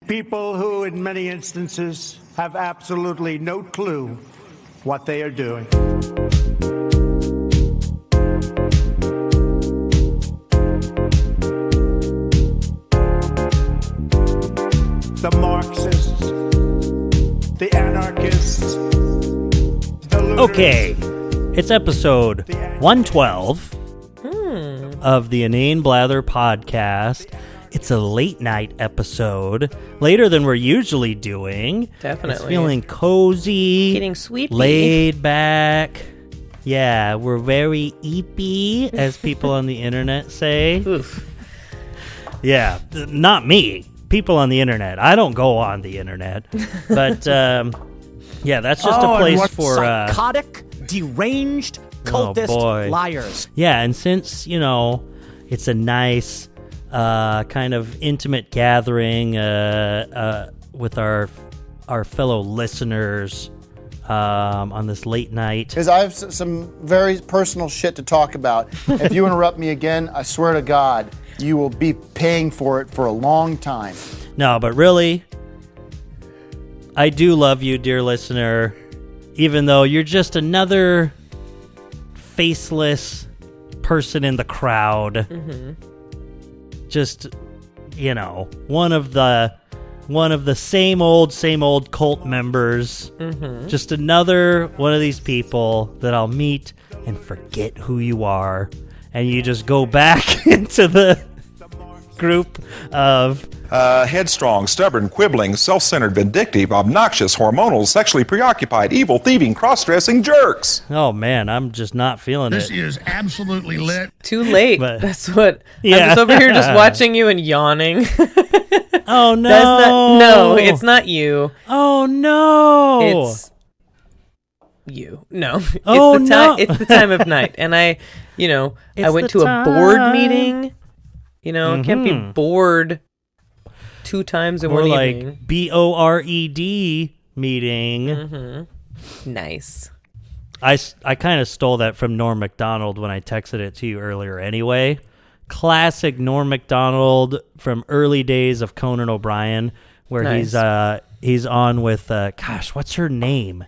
People who, in many instances, have absolutely no clue what they are doing. The Marxists, the anarchists, the looters. Okay, it's episode 112 of the Inane Blather podcast. It's a late night episode, later than we're usually doing. Definitely. It's feeling cozy, Getting sweepy. laid back. Yeah, we're very eepy, as people on the internet say. Oof. Yeah, not me. People on the internet. I don't go on the internet. But, yeah, that's just a place for... psychotic, deranged, cultist liars. Yeah, and since, it's a nice... kind of intimate gathering with our fellow listeners on this late night. Because I have some very personal shit to talk about. If you interrupt me again, I swear to God, you will be paying for it for a long time. No, but really, I do love you, dear listener, even though you're just another faceless person in the crowd. Mm-hmm. Just, one of the same old cult members. Mm-hmm. Just another one of these people that I'll meet and forget who you are. And you just go back into the group of... headstrong, stubborn, quibbling, self-centered, vindictive, obnoxious, hormonal, sexually preoccupied, evil, thieving, cross-dressing jerks. Oh, man, I'm just not feeling This it. is absolutely lit. Too late. But- That's what. Yeah. I'm just over here just watching you and yawning. Oh, no. No, it's not you. Oh, no. It's you. No. It's Oh, the no. It's the time of night. And I went the to a board time. meeting. I can't be bored 2 times in Or one like evening. BORED meeting. Mm-hmm. Nice. I kind of stole that from Norm Macdonald when I texted it to you earlier anyway. Classic Norm Macdonald from early days of Conan O'Brien, where Nice. he's on with, what's her name?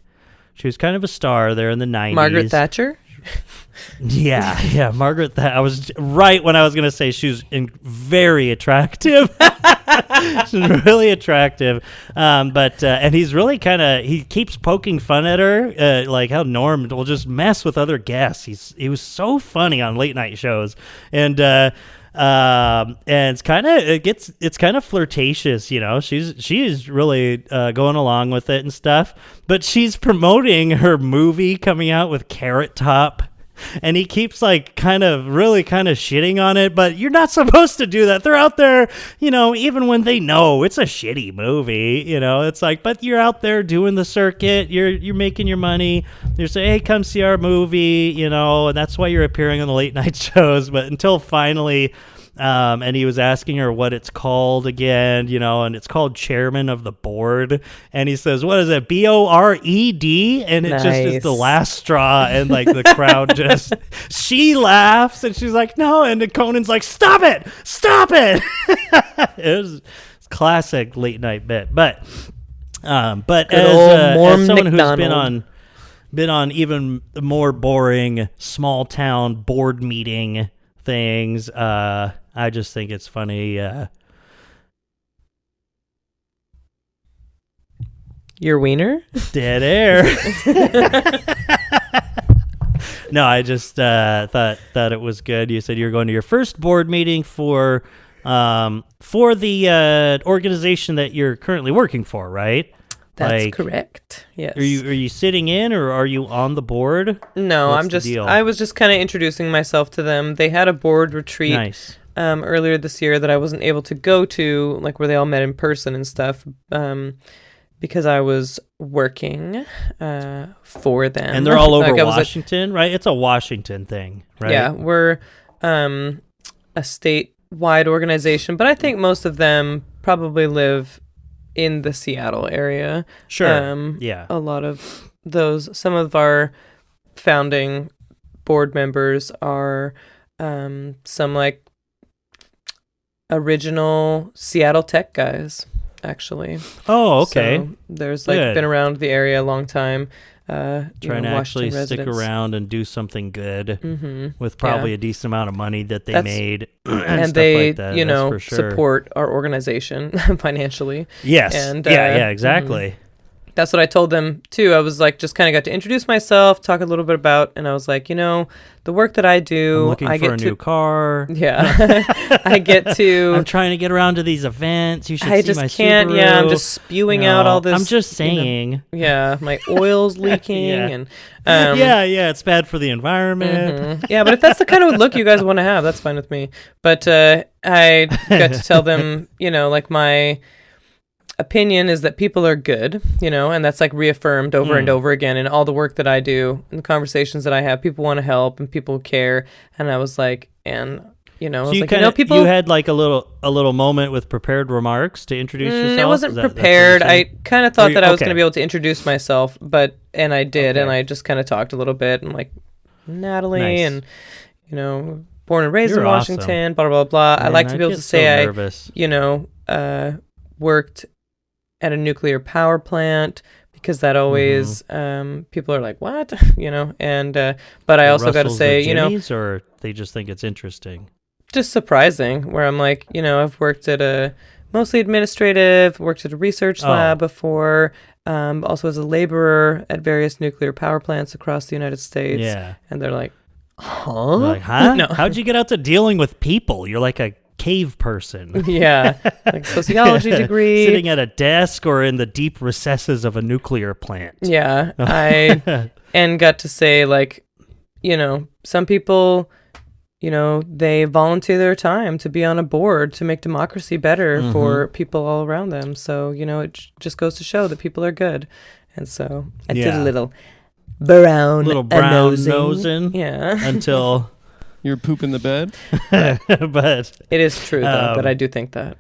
She was kind of a star there in the 90s. Margaret Thatcher? Yeah, Margaret. I was right when I was going to say she was very attractive. She's really attractive, and he's really he keeps poking fun at her, like how Norm will just mess with other guests. He was so funny on late night shows, and it's kind of flirtatious, She's really going along with it and stuff, but she's promoting her movie coming out with Carrot Top. And he keeps kind of shitting on it, but you're not supposed to do that. They're out there, even when they know it's a shitty movie, it's like, but you're out there doing the circuit, you're making your money. You're saying, hey, come see our movie, and that's why you're appearing on the late night shows. But until finally, and he was asking her what it's called again, and it's called Chairman of the Board. And he says, what is it, BORED? And it just is the last straw. And the crowd she laughs and she's like, no. And Conan's like, stop it. It was classic late night bit. But as someone who's been on even more boring small town board meeting things, I just think it's funny. Your wiener? Dead air. No, I just thought it was good. You said you were going to your first board meeting for the organization that you're currently working for, right? That's correct. Yes. Are you sitting in or are you on the board? No, What's the deal? I was just kind of introducing myself to them. They had a board retreat earlier this year that I wasn't able to go to, where they all met in person and stuff, because I was working for them. And they're all over Washington, right? It's a Washington thing, right? Yeah, we're a statewide organization, but I think most of them probably live in the Seattle area. Sure. Yeah. A lot of some of our founding board members are some original Seattle tech guys. actually. Oh, okay. So there's like Good. been around the area a long time. Trying to actually stick around and do something good with probably a decent amount of money that they made and stuff they, like that. you know, for sure. support our organization financially. Yes. And, yeah, exactly. That's what I told them too. I was like, just kind of got to introduce myself, talk a little bit about, and I was like, you know, the work that I do, I'm looking I for get a to, new car. Yeah, I get to. I'm trying to get around to these events. You should I see just my can't. Subaru. Yeah, I'm just spewing out all this. I'm just saying. Yeah, my oil's leaking and. Yeah, it's bad for the environment. Yeah, but if that's the kind of look you guys want to have, that's fine with me. But I got to tell them, you know, like my opinion is that people are good, you know, and that's like reaffirmed over and over again in all the work that I do and the conversations that I have. People want to help and people care. And I was like, and you know, I was like, you know, people. You had like a little moment with prepared remarks to introduce yourself. It wasn't prepared. I kind of thought that I was going to be able to introduce myself, and I did, and I just kind of talked a little bit and like Natalie and you know, born and raised in Washington, blah blah blah. Man, I like to be able to say you know, worked at a nuclear power plant because that always people are like, what, you know, and but I also got to say, you know, or they just think it's interesting. Just surprising, where I'm like, you know, I've worked at a mostly administrative, worked at a research lab before, also as a laborer at various nuclear power plants across the United States. Yeah. And they're like, huh? They're like, huh? No. How'd you get out to dealing with people? You're like a cave person. Yeah. Like sociology degree. Sitting at a desk or in the deep recesses of a nuclear plant. Yeah. And got to say, like, you know, some people, you know, they volunteer their time to be on a board to make democracy better for people all around them. So, you know, it just goes to show that people are good. And so I did a little brown nosing. Yeah. Until you're pooping the bed. But it is true, though, but I do think that.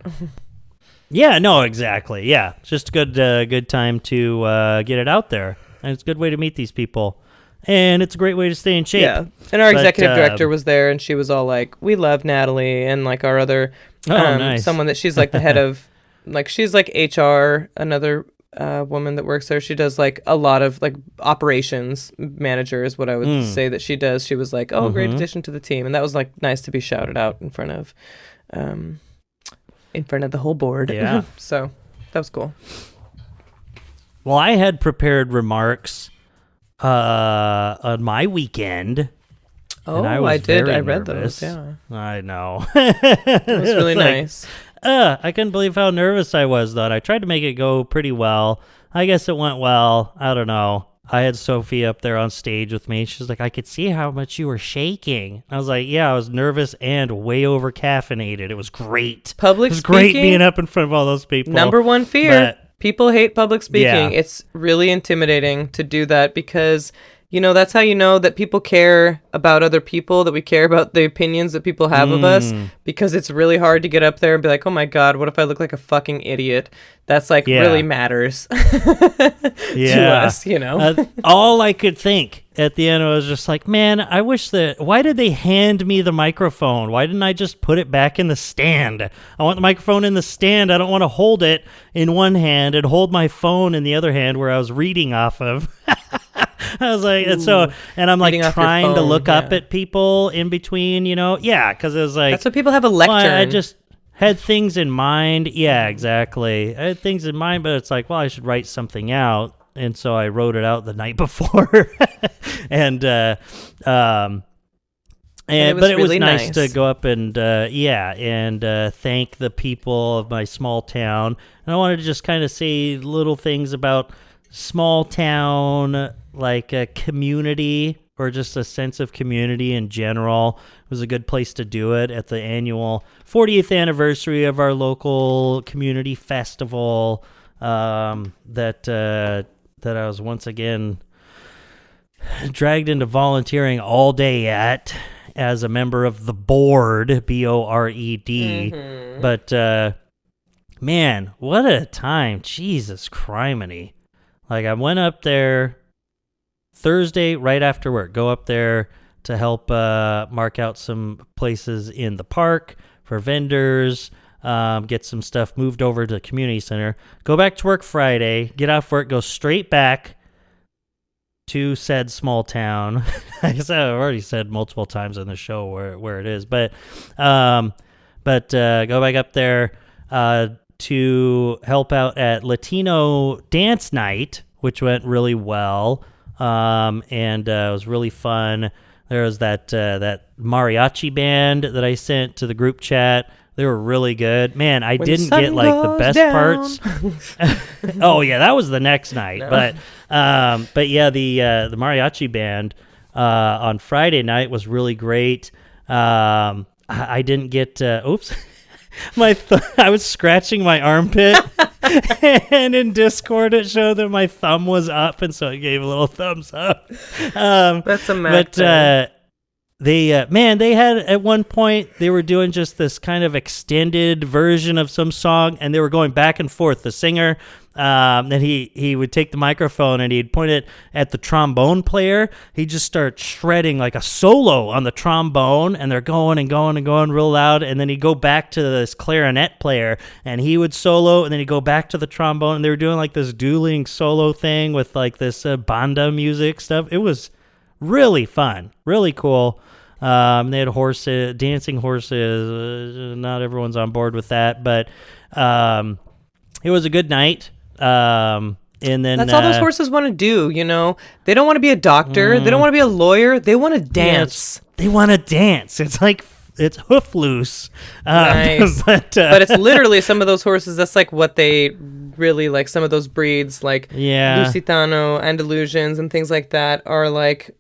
Yeah, no, exactly. Yeah. It's just a good time to get it out there. And it's a good way to meet these people. And it's a great way to stay in shape. Yeah. And our executive director was there, and she was all like, we love Natalie, and like our other, nice. someone that she's like the head of, like she's like HR, another woman that works there. She does like a lot of like operations manager is what I would say that she does. She was like, oh, great addition to the team. And that was like nice to be shouted out in front of the whole board. Yeah. So that was cool. Well, I had prepared remarks on my weekend. Oh, I did. I read nervous. those. Yeah, I know. it was really nice. I couldn't believe how nervous I was, though. And I tried to make it go pretty well. I guess it went well. I don't know. I had Sophie up there on stage with me. She's like, I could see how much you were shaking. I was like, yeah, I was nervous and way over caffeinated. It was great. Public speaking. It was speaking, great being up in front of all those people. Number one fear. People hate public speaking. Yeah. It's really intimidating to do that because, you know, that's how you know that people care about other people, that we care about the opinions that people have of us, because it's really hard to get up there and be like, oh my God, what if I look like a fucking idiot? That's like really matters to us, you know? All I could think at the end was just like, man, I wish why did they hand me the microphone? Why didn't I just put it back in the stand? I want the microphone in the stand. I don't want to hold it in one hand and hold my phone in the other hand where I was reading off of. I was like, and I'm like trying to look up at people in between, you know? Yeah, because it was like, that's what people have a lectern. Well, I just had things in mind. Yeah, exactly. I had things in mind, but it's like, well, I should write something out. And so I wrote it out the night before. and but it was really nice to go up and thank the people of my small town. And I wanted to just kind of say little things about small town, like a community or just a sense of community in general. It was a good place to do it at the annual 40th anniversary of our local community festival that I was once again dragged into volunteering all day at as a member of the board, B-O-R-E-D. But man, what a time. Jesus criminy. Like, I went up there Thursday right after work. Go up there to help mark out some places in the park for vendors. get some stuff moved over to the community center, go back to work Friday, get off work, go straight back to said small town. I've already said multiple times on the show where it is, but go back up there to help out at Latino Dance Night, which went really well, and it was really fun. There was that mariachi band that I sent to the group chat. They were really good. Man, I didn't get like the best parts. Oh yeah, that was the next night. No. But yeah, the mariachi band on Friday night was really great. I didn't get. Oops, I was scratching my armpit, and in Discord it showed that my thumb was up, and so it gave a little thumbs up. That's a mad thing. They had at one point, they were doing just this kind of extended version of some song, and they were going back and forth. The singer, then he would take the microphone and he'd point it at the trombone player. He'd just start shredding like a solo on the trombone, and they're going and going and going real loud, and then he'd go back to this clarinet player, and he would solo, and then he'd go back to the trombone, and they were doing like this dueling solo thing with like this banda music stuff. It was really fun, really cool. They had horses, dancing horses. Not everyone's on board with that, but it was a good night. And then that's all those horses want to do. You know, they don't want to be a doctor. They don't want to be a lawyer. They want to dance. They want to dance. It's like it's hoof loose. Nice. but it's literally some of those horses. That's like what they really like. Some of those breeds, like Lusitano, Andalusians, and things like that, are like.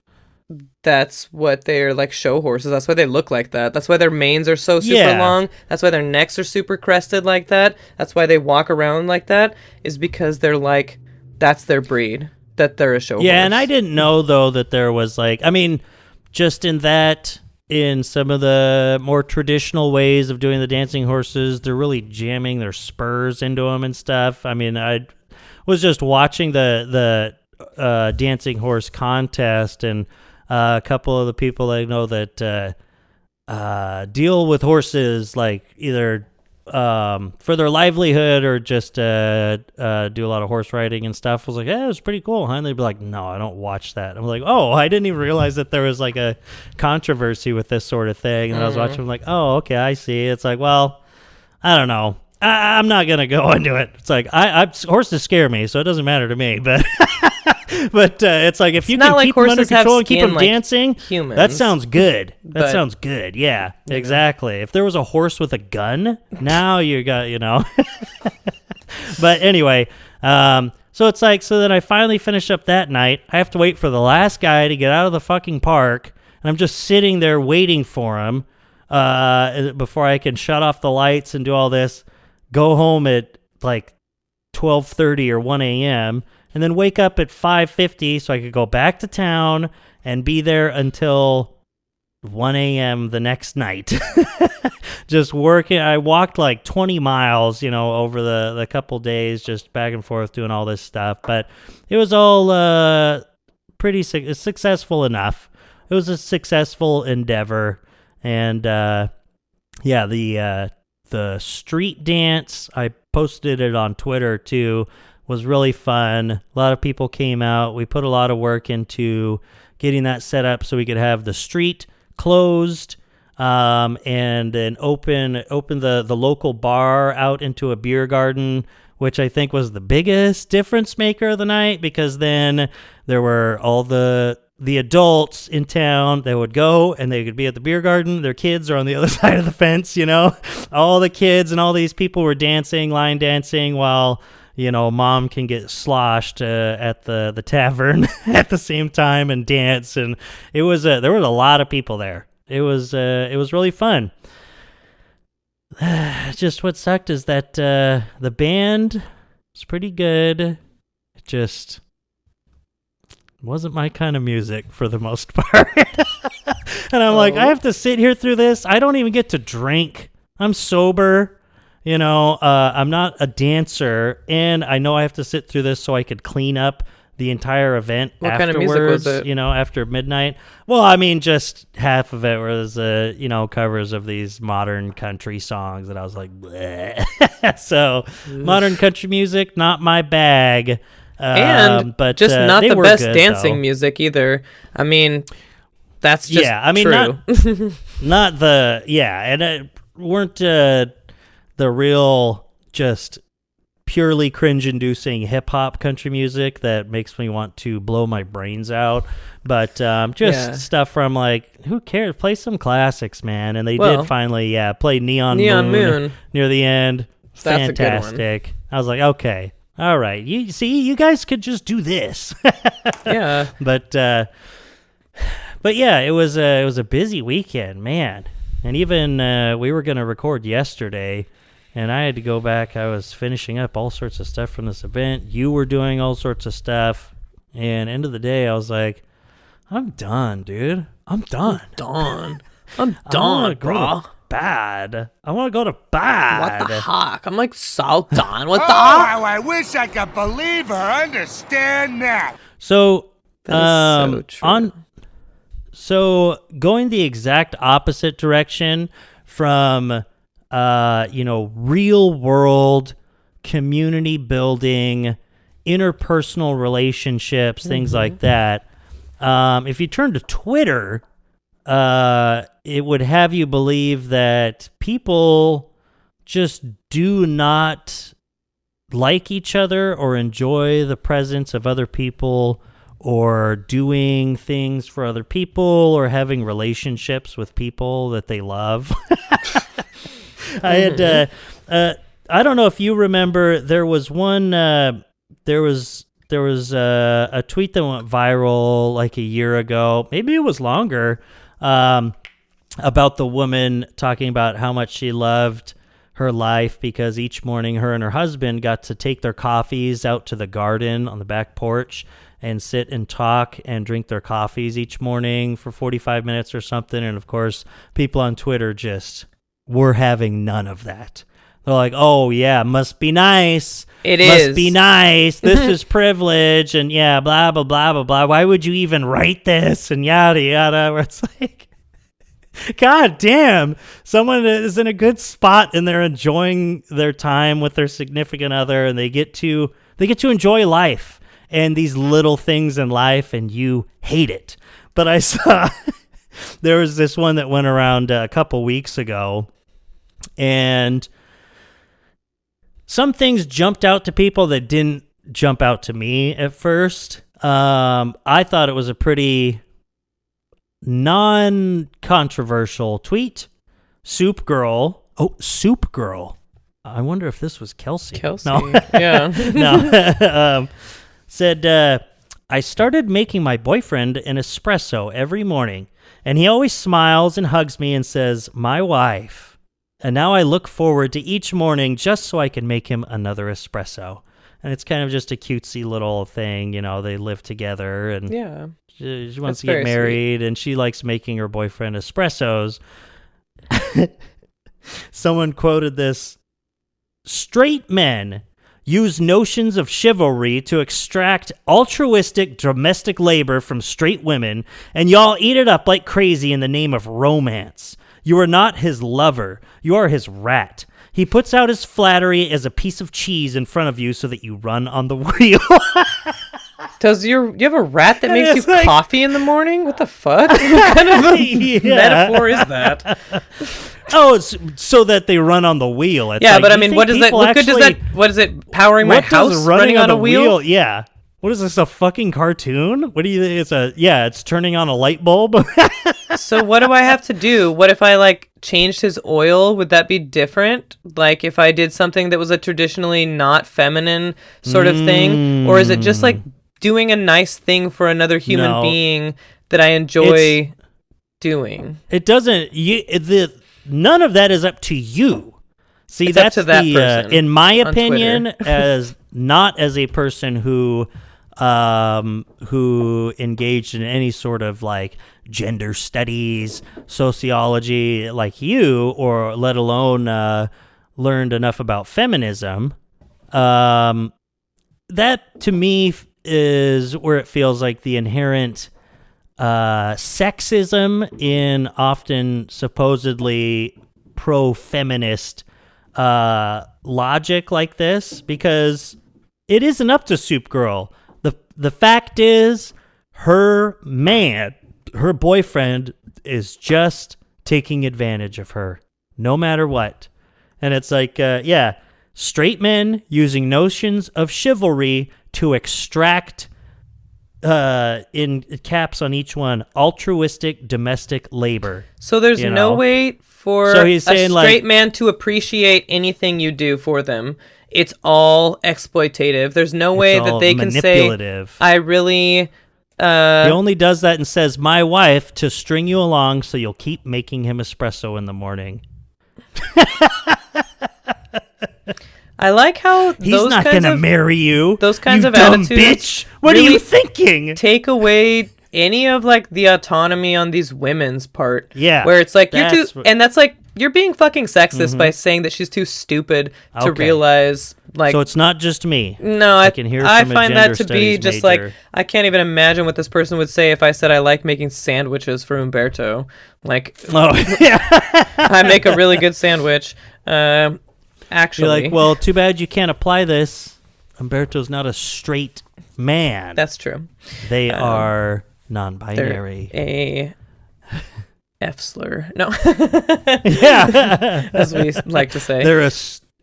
That's what they're like, show horses. That's why they look like that. That's why their manes are so super long. That's why their necks are super crested like that. That's why they walk around like that, is because they're like, that's their breed, that they're a show horse. Yeah, and I didn't know, though, that there was like, I mean, just in some of the more traditional ways of doing the dancing horses, they're really jamming their spurs into them and stuff. I mean, I was just watching the dancing horse contest, and a couple of the people I know that deal with horses, like either for their livelihood or just do a lot of horse riding and stuff, was like, it was pretty cool, huh? And they'd be like, no, I don't watch that. I'm like, oh, I didn't even realize that there was like a controversy with this sort of thing. And I was watching, I'm like, oh, okay, I see. It's like, well, I don't know. I'm not going to go into it. It's like, horses scare me, so it doesn't matter to me, but... But it's like, if you can keep them under control and keep them dancing, humans, that sounds good. That sounds good. Yeah, exactly. If there was a horse with a gun, now you got, But anyway, so it's like, so then I finally finish up that night. I have to wait for the last guy to get out of the fucking park, and I'm just sitting there waiting for him before I can shut off the lights and do all this, go home at like 12:30 or 1 a.m., and then wake up at 5:50 so I could go back to town and be there until 1 a.m. the next night. Just working. I walked like 20 miles, over the couple days, just back and forth doing all this stuff. But it was all pretty successful enough. It was a successful endeavor. And the street dance, I posted it on Twitter too, was really fun. A lot of people came out. We put a lot of work into getting that set up so we could have the street closed and then open the local bar out into a beer garden, which I think was the biggest difference maker of the night, because then there were all the adults in town that would go and they could be at the beer garden. Their kids are on the other side of the fence, All the kids and all these people were dancing, line dancing, while... mom can get sloshed at the tavern at the same time and dance, and there was a lot of people there. It was really fun. Just what sucked is that the band was pretty good. It just wasn't my kind of music for the most part. And I'm like, I have to sit here through this. I don't even get to drink. I'm sober. I'm not a dancer, and I know I have to sit through this so I could clean up the entire event What afterwards, kind of music was it? you know, after midnight. Well, I mean, just half of it was, you know, covers of these modern country songs, and I was like, bleh. So, modern country music, not my bag. And but just not they the were best good, dancing though. music either. I mean, that's just Yeah, I mean, true. not the, yeah, and it weren't the real, just purely cringe-inducing hip-hop country music that makes me want to blow my brains out, but just stuff from, like, who cares? Play some classics, man. And they did finally, play Neon Moon near the end. That's fantastic. a good one. I was like, okay, all right. You see, you guys could just do this. Yeah. But yeah, it was a busy weekend, man. And even we were going to record yesterday, and I had to go back. I was finishing up all sorts of stuff from this event. You were doing all sorts of stuff. And end of the day, I was like, I'm done, dude. I'm done. I'm done, bro. Bad. I want to go to bed. What the heck? I'm like so done. What the Oh, I wish I could believe or understand that. So, That is so true. So going the exact opposite direction from, real world community building, interpersonal relationships, things like that. If you turn to Twitter, it would have you believe that people just do not like each other or enjoy the presence of other people or doing things for other people or having relationships with people that they love. I had, I don't know if you remember, there was one, there was a tweet that went viral like a year ago, maybe it was longer, about the woman talking about how much she loved her life because each morning her and her husband got to take their coffees out to the garden on the back porch and sit and talk and drink their coffees each morning for 45 minutes or something. And of course, people on Twitter just were having none of that. They're like, oh yeah, must be nice. Must be nice. This is privilege. And yeah, blah, blah, blah, blah, blah. Why would you even write this? And yada, yada. Where it's like, God damn, someone is in a good spot and they're enjoying their time with their significant other and they get to enjoy life and these little things in life, and you hate it. But I saw there was this one that went around a couple weeks ago, and some things jumped out to people that didn't jump out to me at first. I thought it was a pretty non-controversial tweet. Soup Girl. I wonder if this was Kelsey. No. Yeah. No. Said, I started making my boyfriend an espresso every morning, and he always smiles and hugs me and says, my wife. And now I look forward to each morning just so I can make him another espresso. And it's kind of just a cutesy little thing, you know, they live together and Yeah. she wants to get married and she likes making her boyfriend espressos. Someone quoted this, straight men use notions of chivalry to extract altruistic domestic labor from straight women, and y'all eat it up like crazy in the name of romance. You are not his lover. You are his rat. He puts out his flattery as a piece of cheese in front of you so that you run on the wheel. You have a rat that makes you coffee in the morning? What the fuck? What kind of a metaphor is that? Oh, it's so that they run on the wheel. It's yeah, like, but I mean, what does that? What good does that? What is it? Powering my house? Running on a wheel? Yeah. What is this? A fucking cartoon? What do you think? It's turning on a light bulb. So what do I have to do? What if I like changed his oil? Would that be different? Like if I did something that was a traditionally not feminine sort of thing, or is it just like doing a nice thing for another human being that I enjoy doing? It doesn't. None of that is up to you. See, it's that's up to that person in my opinion, as not as a person who engaged in any sort of like gender studies, sociology like you, or let alone learned enough about feminism. That to me is where it feels like the inherent sexism in often supposedly pro-feminist logic like this, because it isn't up to Soup Girl. The fact is, her boyfriend is just taking advantage of her, no matter what. And it's like, straight men using notions of chivalry to extract, in caps on each one, altruistic domestic labor. So there's no way for he's saying, a straight man to appreciate anything you do for them. It's all exploitative. There's no way that they can say, I really... he only does that and says, my wife, to string you along so you'll keep making him espresso in the morning. I like how he's not going to marry you. Those kinds of dumb attitudes, bitch. What really are you thinking? Take away any of like the autonomy on these women's part. Yeah, where it's like and that's like you're being fucking sexist by saying that she's too stupid to realize. Like, so it's not just me. No, I can hear. I find that to be just major. Like I can't even imagine what this person would say if I said I like making sandwiches for Umberto. Like, I make a really good sandwich. Actually, you're like, well, too bad you can't apply this. Umberto's not a straight man. That's true. They are non-binary. A F slur. No. Yeah. As we like to say. They're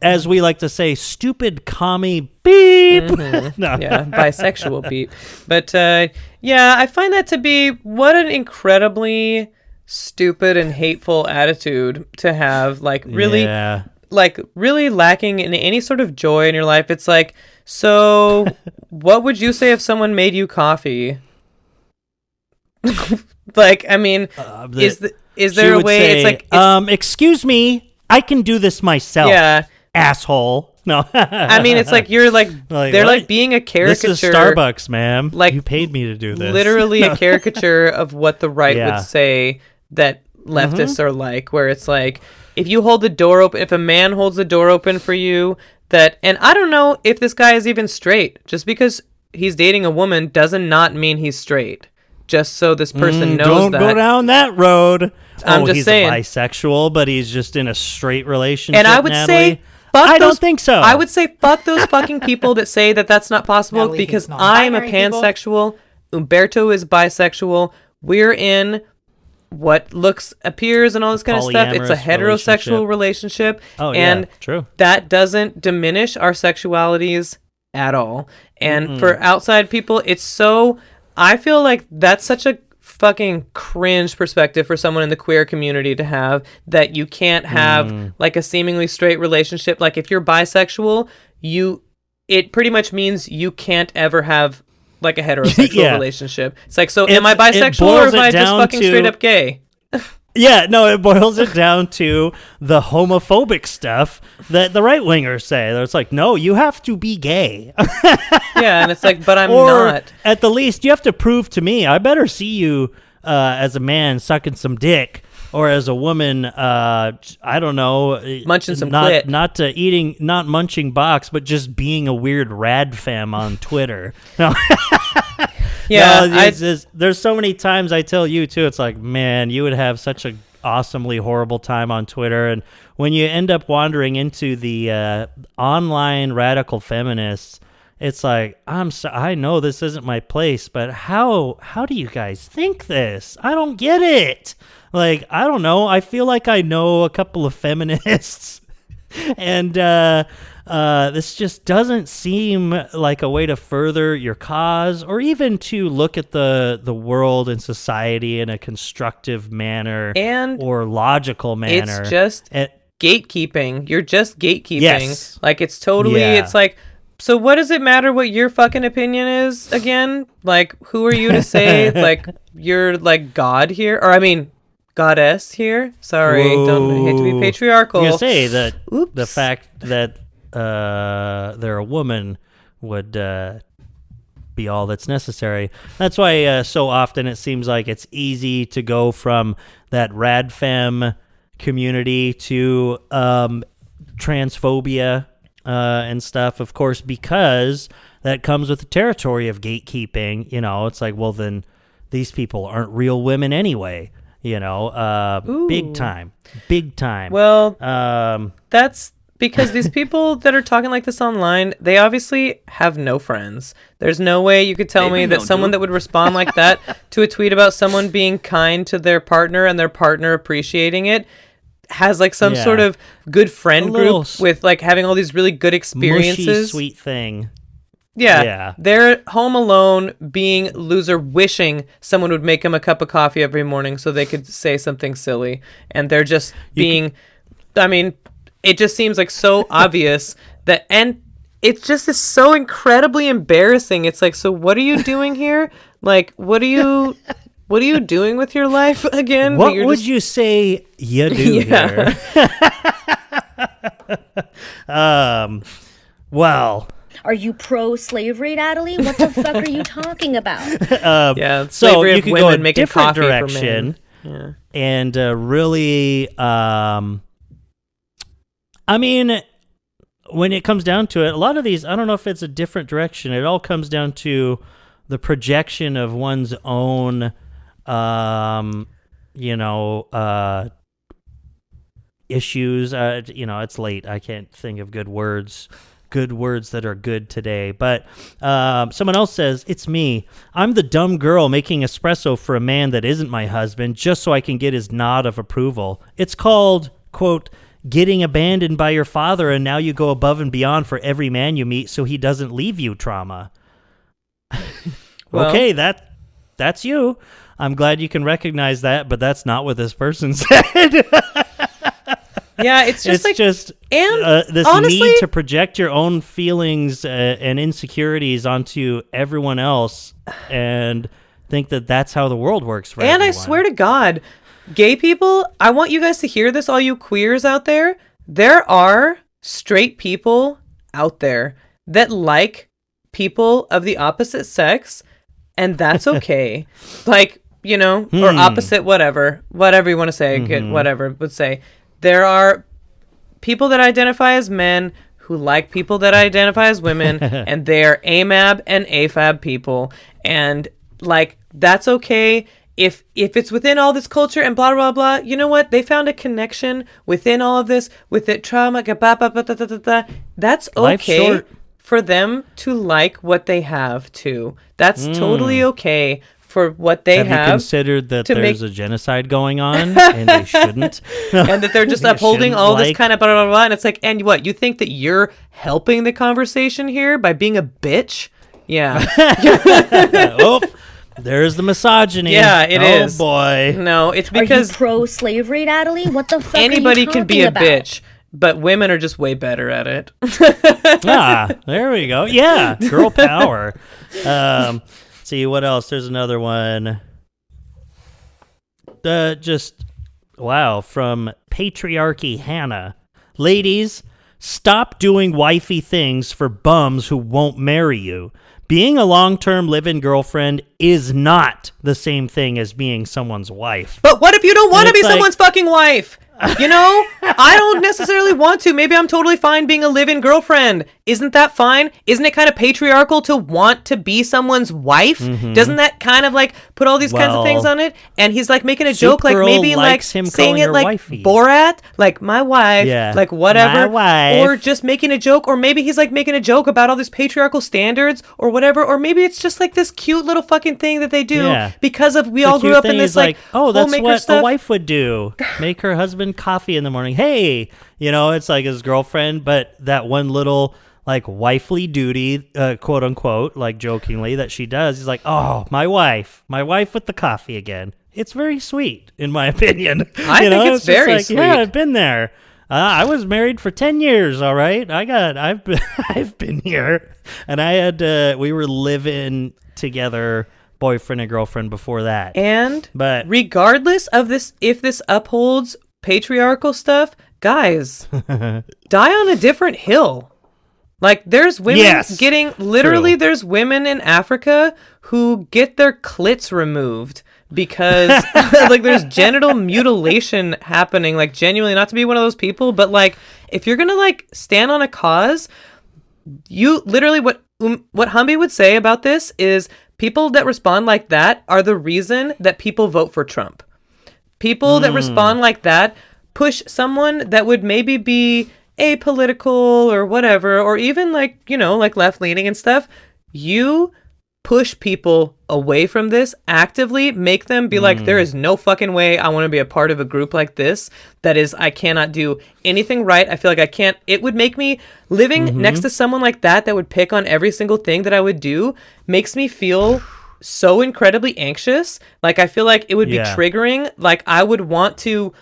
as we like to say, stupid commie beep. Mm-hmm. No. Yeah, bisexual beep. But I find that to be what an incredibly stupid and hateful attitude to have. Like, really, like, really lacking in any sort of joy in your life. It's like, so what would you say if someone made you coffee? Like, I mean, is there a way? Say, it's like, excuse me, I can do this myself. Yeah. Asshole. No. I mean, it's like you're like they're like being a caricature. This is Starbucks, ma'am. Like, you paid me to do this. Literally a caricature of what the right would say that leftists are like, where it's like, if you hold the door open, if a man holds the door open for you, and I don't know if this guy is even straight. Just because he's dating a woman doesn't not mean he's straight. Just so this person knows that. Don't go down that road. I'm just he's saying. A bisexual, but he's just in a straight relationship, and I would say, I don't think so. I would say, fuck those fucking people that say that that's not possible, because I'm a pansexual. Umberto is bisexual. We're in what appears and all this kind of stuff. It's a heterosexual relationship. Oh, and true. That doesn't diminish our sexualities at all. And for outside people, it's so... I feel like that's such a fucking cringe perspective for someone in the queer community to have, that you can't have like a seemingly straight relationship. Like, if you're bisexual, it pretty much means you can't ever have like a heterosexual relationship. It's like, so am I bisexual, or am I just fucking straight up gay? Yeah, no, it boils it down to the homophobic stuff that the right wingers say. It's like, no, you have to be gay. Yeah, and it's like, but I'm or not. At the least, you have to prove to me. I better see you as a man sucking some dick, or as a woman, I don't know, munching some clit. Not munching box, but just being a weird rad fam on Twitter. No. Yeah, there's so many times I tell you too. It's like, man, you would have such a awesomely horrible time on Twitter, and when you end up wandering into the online radical feminists, it's like, I know this isn't my place, but how do you guys think this? I don't get it. Like, I don't know. I feel like I know a couple of feminists, and this just doesn't seem like a way to further your cause, or even to look at the world and society in a constructive manner or logical manner. It's just gatekeeping. You're just gatekeeping. Yes. Like, it's totally, it's like, so what does it matter what your fucking opinion is again? Like, who are you to say, like, you're like God here? Or, I mean, goddess here? Sorry, don't hate to be patriarchal. You say that the fact that they're a woman would be all that's necessary. That's why so often it seems like it's easy to go from that radfem community to transphobia and stuff, of course, because that comes with the territory of gatekeeping. It's like, well, then these people aren't real women anyway. Big time. Well, that's because these people that are talking like this online, they obviously have no friends. There's no way you could tell me that someone that would respond like that to a tweet about someone being kind to their partner and their partner appreciating it has like some sort of good friend group with like having all these really good experiences. Mushy, sweet thing. Yeah. They're home alone, being loser, wishing someone would make them a cup of coffee every morning so they could say something silly. And they're just it just seems like so obvious that, and it just is so incredibly embarrassing. It's like, so what are you doing here? Like, what are you doing with your life again? What would you say you do here? Well... Are you pro-slavery, Natalie? What the fuck are you talking about? Slavery so you of could women go a making different coffee direction for men. and really... when it comes down to it, a lot of these, I don't know if it's a different direction. It all comes down to the projection of one's own, issues. It's late. I can't think of good words that are good today. But someone else says, it's me. I'm the dumb girl making espresso for a man that isn't my husband just so I can get his nod of approval. It's called, quote, getting abandoned by your father, and now you go above and beyond for every man you meet so he doesn't leave you trauma. Well, okay, that's you. I'm glad you can recognize that, but that's not what this person said. Yeah, it's just this honestly, need to project your own feelings and insecurities onto everyone else and think that that's how the world works for everyone. I swear to God, gay people, I want you guys to hear this, all you queers out there. There are straight people out there that like people of the opposite sex, and that's okay. Like, or opposite whatever you want to say, whatever would say. There are people that identify as men who like people that identify as women, and they are AMAB and AFAB people, and like that's okay. If it's within all this culture and blah, blah, blah, you know what? They found a connection within all of this, with it trauma, that's okay for them to like what they have, too. That's totally okay for what they have. Have you considered that there's a genocide going on and they shouldn't? And that they're just upholding all this kind of blah, blah, blah. And it's like, and what? You think that you're helping the conversation here by being a bitch? Yeah. Oh. There's the misogyny. Yeah, it is. Oh, boy. No, it's because... Are you pro-slavery, Natalie? What the fuck anybody are you can be a about? bitch, but women are just way better at it. There we go. Yeah, girl power. See, what else? There's another one. From Patriarchy Hannah. Ladies, stop doing wifey things for bums who won't marry you. Being a long-term live-in girlfriend is not the same thing as being someone's wife. But what if you don't want to be someone's fucking wife? I don't necessarily want to. Maybe I'm totally fine being a live-in girlfriend. Isn't that fine? Isn't it kind of patriarchal to want to be someone's wife? Mm-hmm. Doesn't that kind of like put all these kinds of things on it? And he's like making a joke, like maybe like saying it like wifey. Borat, like my wife, like whatever, or just making a joke, or maybe he's like making a joke about all these patriarchal standards or whatever, or maybe it's just like this cute little fucking thing that they do because of we all grew up in this like oh, that's what stuff. A wife would do. Make her husband coffee in the morning. Hey, it's like his girlfriend, but that one little like wifely duty, quote unquote, like jokingly that she does. He's like, oh, my wife with the coffee again. It's very sweet, in my opinion. I think it's very sweet. Yeah, I've been there. I was married for 10 years. All right, I've been here, and we were living together, boyfriend and girlfriend before that. But regardless of this, if this upholds patriarchal stuff, guys, die on a different hill. Like there's women getting literally. True. There's women in Africa who get their clits removed because like there's genital mutilation happening, like genuinely, not to be one of those people, but like if you're gonna like stand on a cause, you literally what Humby would say about this is people that respond like that are the reason that people vote for Trump. People that respond like that push someone that would maybe be apolitical or whatever, or even like, you know, like left leaning and stuff. You push people away from this, actively make them be like, there is no fucking way I want to be a part of a group like this. That is, I cannot do anything right. I feel like I can't. It would make me, living next to someone like that would pick on every single thing that I would do, makes me feel so incredibly anxious. Like, I feel like it would be triggering. Like, I would want to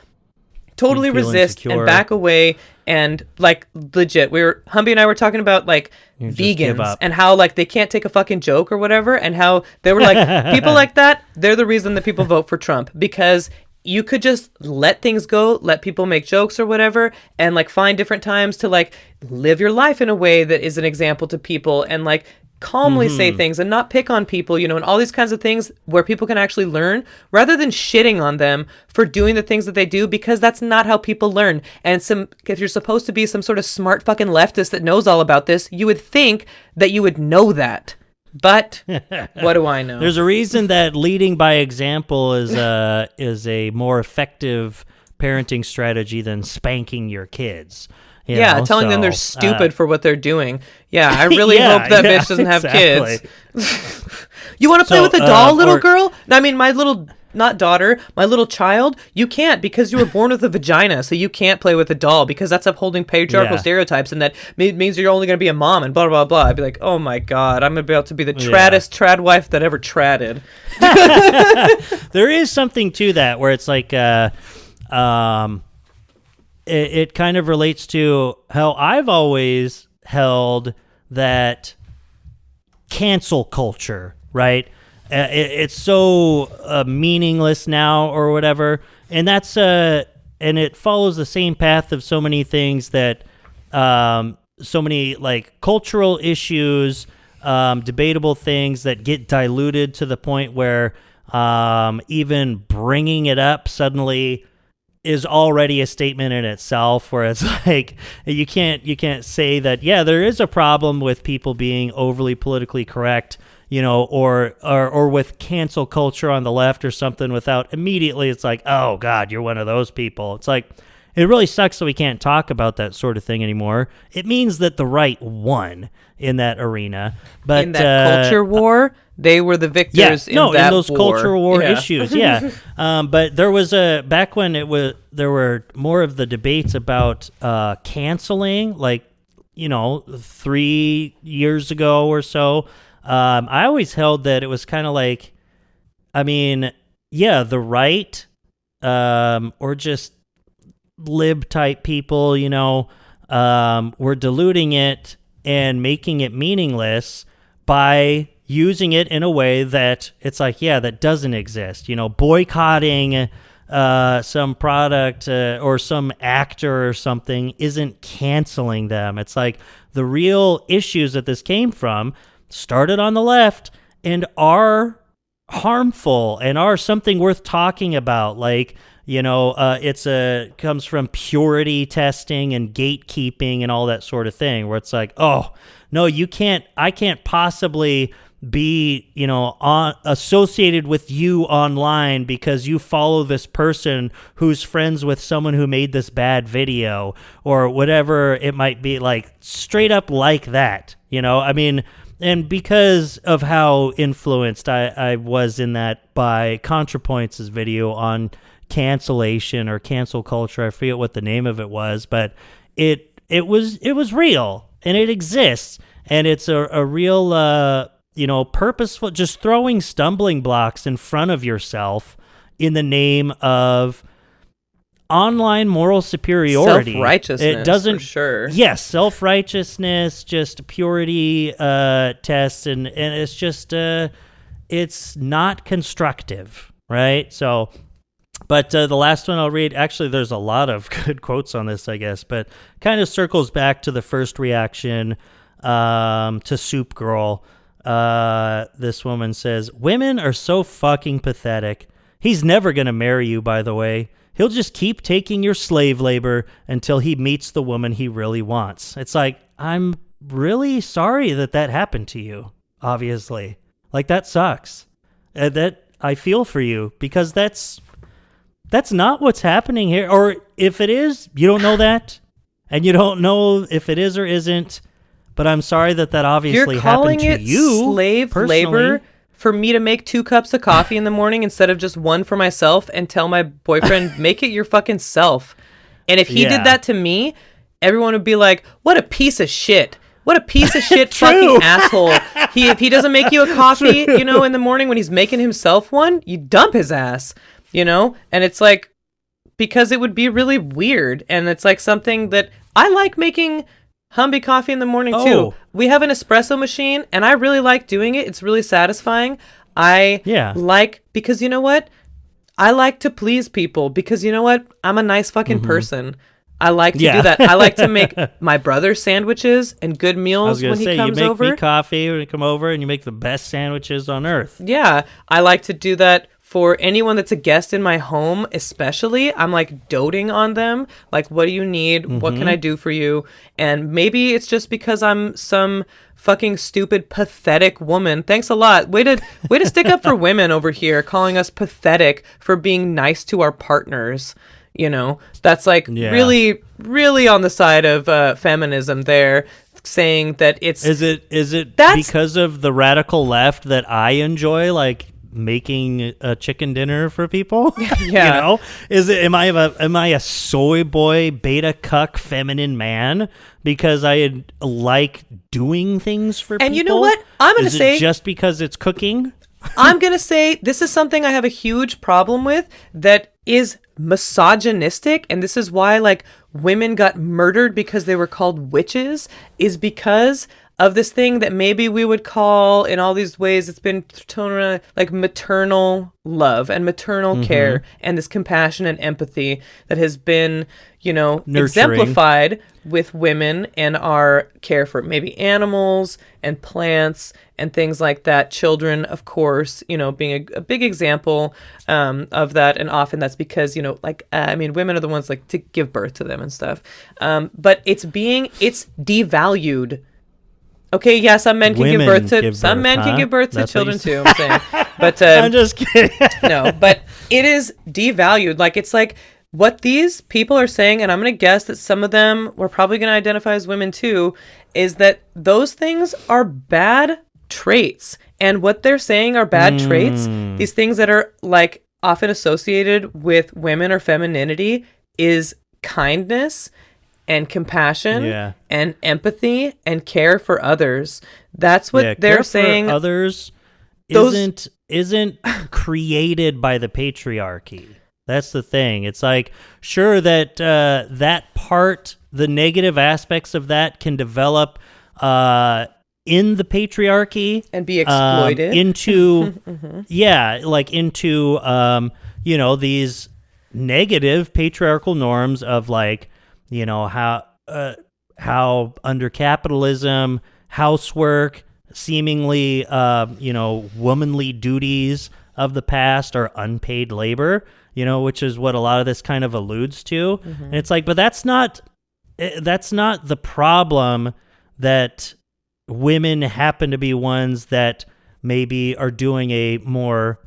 totally resist insecure. And back away. And like legit, Humby and I were talking about like vegans and how like they can't take a fucking joke or whatever, and how they were like, people like that, they're the reason that people vote for Trump, because you could just let things go, let people make jokes or whatever, and like find different times to like live your life in a way that is an example to people, and like calmly say things and not pick on people, you know, and all these kinds of things where people can actually learn, rather than shitting on them for doing the things that they do, because that's not how people learn. And if you're supposed to be some sort of smart fucking leftist that knows all about this, you would think that you would know that. But what do I know? There's a reason that leading by example is a more effective parenting strategy than spanking your kids. You know? Telling them they're stupid for what they're doing. Yeah, I really hope that bitch doesn't have kids. You want to play with a doll, little girl? I mean, my little, not daughter, my little child? You can't, because you were born with a vagina, so you can't play with a doll, because that's upholding patriarchal stereotypes, and that means you're only going to be a mom, and blah, blah, blah. I'd be like, oh my God, I'm about to be the traddest trad wife that ever tradded. There is something to that, where it's like, it kind of relates to how I've always held that cancel culture, right? It's so meaningless now or whatever. And that's and it follows the same path of so many things that so many like cultural issues, debatable things that get diluted to the point where even bringing it up suddenly is already a statement in itself, where it's like you can't say that there is a problem with people being overly politically correct, you know, or with cancel culture on the left or something, without immediately it's like, oh God, you're one of those people. It's like, it really sucks that we can't talk about that sort of thing anymore. It means that the right won in that arena, but in that culture war, they were the victors. In those war. culture war issues. But there was back when there were more of the debates about canceling, like, you know, 3 years ago or so. I always held that it was kind of like, I mean, the right or just lib type people, you know, were diluting it and making it meaningless by using it in a way that it's like, that doesn't exist. You know, boycotting some product or some actor or something isn't canceling them. It's like the real issues that this came from started on the left and are harmful and are something worth talking about. Like, you know, comes from purity testing and gatekeeping and all that sort of thing, where it's like, oh no, I can't possibly be, you know, associated with you online because you follow this person who's friends with someone who made this bad video or whatever it might be, like straight up like that, you know? I mean, and because of how influenced I was in that by ContraPoints' video on cancellation or cancel culture, I forget what the name of it was, but it was real and it exists, and it's a real you know, purposeful, just throwing stumbling blocks in front of yourself in the name of online moral superiority. Self-righteousness, it doesn't, for sure. Yes, self-righteousness, just purity tests, and it's just, it's not constructive, right? So, but the last one I'll read, actually there's a lot of good quotes on this, I guess, but kind of circles back to the first reaction to Soup Girl. This woman says, "Women are so fucking pathetic. He's never going to marry you, by the way. He'll just keep taking your slave labor until he meets the woman he really wants. It's like, I'm really sorry that happened to you, obviously. Like, that sucks. That I feel for you, because that's not what's happening here. Or if it is, you don't know that, and you don't know if it is or isn't. But I'm sorry that obviously happened to you. You're calling it slave personally. labor for me to make 2 cups of coffee in the morning instead of just one for myself, and tell my boyfriend, make it your fucking self. And if he did that to me, everyone would be like, what a piece of shit. What a piece of shit fucking asshole. If he doesn't make you a coffee, you know, in the morning when he's making himself one, you dump his ass, you know? And it's like, because it would be really weird. And it's like something that I like making Humby coffee in the morning too. We have an espresso machine and I really like doing it. It's really satisfying. Because you know what? I like to please people, because you know what? I'm a nice fucking person. I like to do that. I like to make my brother sandwiches and good meals when he comes over. You make me coffee when you come over, and you make the best sandwiches on earth. Yeah, I like to do that for anyone that's a guest in my home, especially. I'm like doting on them. Like, what do you need? What can I do for you? And maybe it's just because I'm some fucking stupid, pathetic woman. Thanks a lot. Way to stick up for women over here, calling us pathetic for being nice to our partners. You know, that's like really, really on the side of feminism there, saying that it's... Is it because of the radical left that I enjoy, like, making a chicken dinner for people? You know? Am I a soy boy, beta cuck, feminine man because I like doing things for people? And you know what? I'm going to say... just because it's cooking? I'm going to say this is something I have a huge problem with that is misogynistic, and this is why like women got murdered because they were called witches, is because of this thing that maybe we would call in all these ways, it's been thrown around, like maternal love and maternal care, and this compassion and empathy that has been, you know, exemplified with women and our care for maybe animals and plants and things like that. Children, of course, you know, being a big example of that. And often that's because, you know, like, I mean, women are the ones like to give birth to them and stuff. But it's devalued. Okay, yeah, some men can give birth to children too, I'm saying. But I'm just kidding. No, but it is devalued. Like, it's like what these people are saying, and I'm going to guess that some of them were probably going to identify as women too, is that those things are bad traits. And what they're saying are bad traits, these things that are like often associated with women or femininity, is kindness and compassion and empathy and care for others. That's what they're saying. For others isn't created by the patriarchy. That's the thing. It's like, sure that that part, the negative aspects of that can develop in the patriarchy and be exploited into you know, these negative patriarchal norms of like, you know, how under capitalism, housework, seemingly you know, womanly duties of the past are unpaid labor, you know, which is what a lot of this kind of alludes to. And it's like, but that's not the problem, that women happen to be ones that maybe are doing a more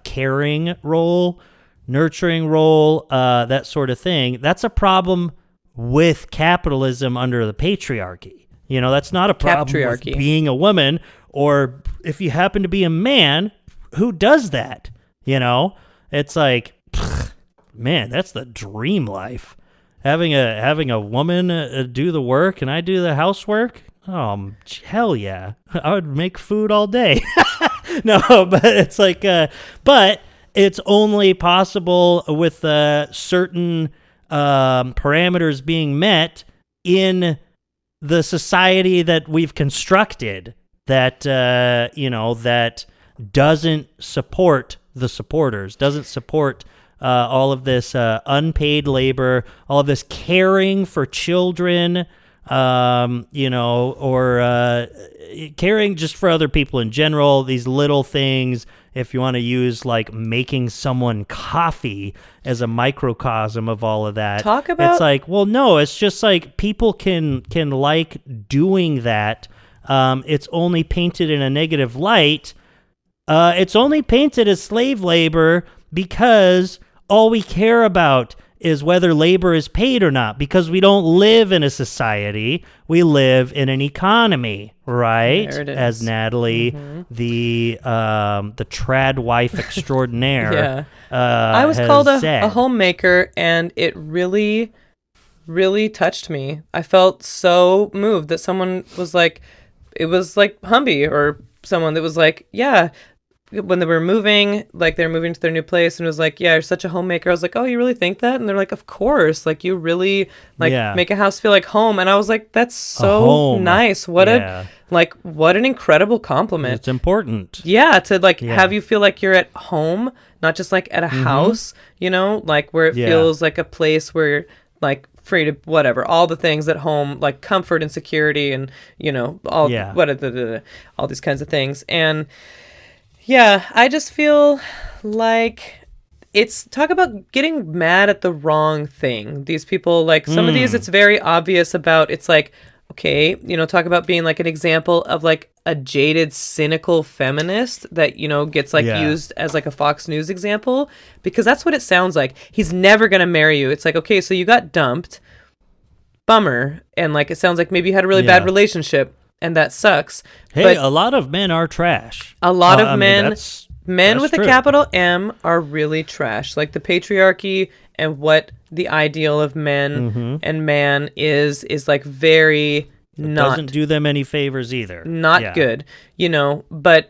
caring role, nurturing role, that sort of thing. That's a problem with capitalism under the patriarchy. You know, that's not a problem with being a woman, or if you happen to be a man who does that. You know, it's like, man, that's the dream life. Having a woman do the work and I do the housework. Oh, hell yeah. I would make food all day. No, but it's like, but it's only possible with certain parameters being met in the society that we've constructed, that, you know, that doesn't support the supporters, doesn't support all of this unpaid labor, all of this caring for children, or caring just for other people in general, these little things. If you want to use like making someone coffee as a microcosm of all of that, it's like, well, no, it's just like people can like doing that. It's only painted in a negative light. It's only painted as slave labor because all we care about is whether labor is paid or not, because we don't live in a society. We live in an economy, right? There it is. As Natalie, the trad wife extraordinaire, I was has called said. a homemaker, and it really, really touched me. I felt so moved that someone was like, it was like Humby or someone that was like, yeah, when they were moving, like they're moving to their new place, and it was like, yeah, you're such a homemaker. I was like, oh, you really think that? And they're like, of course, like you really like make a house feel like home. And I was like, that's so nice. What what an incredible compliment. It's important. Yeah, to like have you feel like you're at home, not just like at a house, like where it feels like a place where you're like free to whatever, all the things at home, like comfort and security and, all these kinds of things. And yeah, I just feel like it's talk about getting mad at the wrong thing. These people, like some of these, it's very obvious about, it's like, okay, talk about being like an example of like a jaded, cynical feminist that, gets like used as like a Fox News example, because that's what it sounds like. He's never going to marry you. It's like, okay, so you got dumped. Bummer. And like, it sounds like maybe you had a really bad relationship. And that sucks. Hey, but a lot of men are trash. A lot of men that's with true. a capital M are really trash. Like the patriarchy and what the ideal of men and man is like very doesn't do them any favors either. Not good, but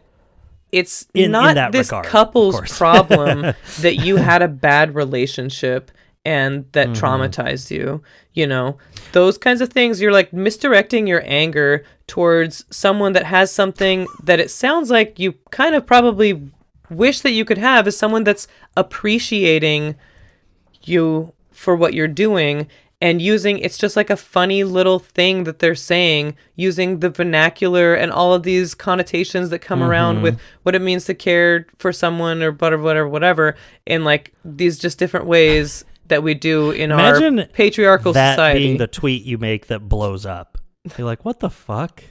it's not in that this regard, couple's problem that you had a bad relationship and that traumatized you, those kinds of things. You're like misdirecting your anger towards someone that has something that it sounds like you kind of probably wish that you could have, is someone that's appreciating you for what you're doing and using, it's just like a funny little thing that they're saying, using the vernacular and all of these connotations that come around with what it means to care for someone or whatever, in like these just different ways that we do in Imagine our patriarchal that society. Being the tweet you make that blows up. You're like, what the fuck?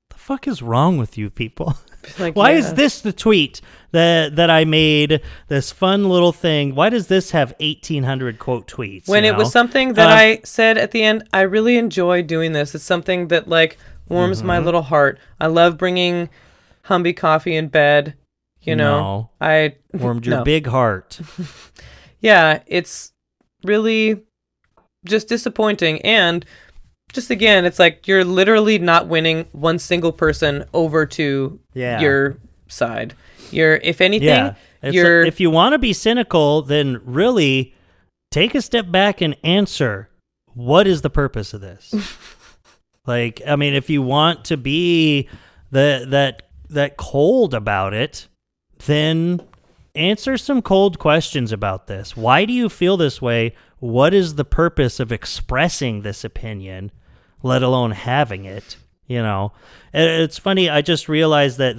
The fuck is wrong with you people? Like, Why is this the tweet that I made, this fun little thing? Why does this have 1,800 quote tweets? When it was something that I said at the end, I really enjoy doing this. It's something that like warms my little heart. I love bringing Humby coffee in bed. No, I warmed your big heart. Yeah, it's really just disappointing. And just again, it's like you're literally not winning one single person over to your side. You're, if anything, if you want to be cynical, then really take a step back and answer, what is the purpose of this? Like, I mean, if you want to be that cold about it, then answer some cold questions about this. Why do you feel this way? What is the purpose of expressing this opinion, let alone having it? It's funny. I just realized that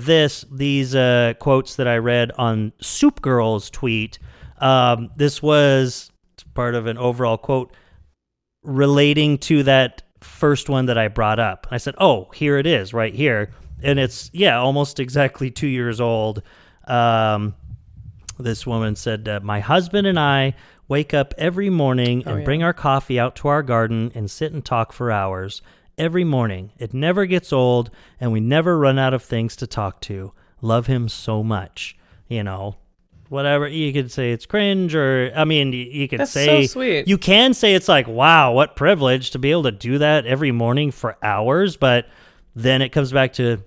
these quotes that I read on Soup Girl's tweet, this was part of an overall quote relating to that first one that I brought up. I said, oh, here it is right here. And it's, almost exactly 2 years old. This woman said, my husband and I wake up every morning and bring our coffee out to our garden and sit and talk for hours. Every morning. It never gets old, and we never run out of things to talk to. Love him so much. Whatever. You could say it's cringe, or, I mean, you could say... so sweet. You can say it's like, wow, what privilege to be able to do that every morning for hours, but then it comes back to...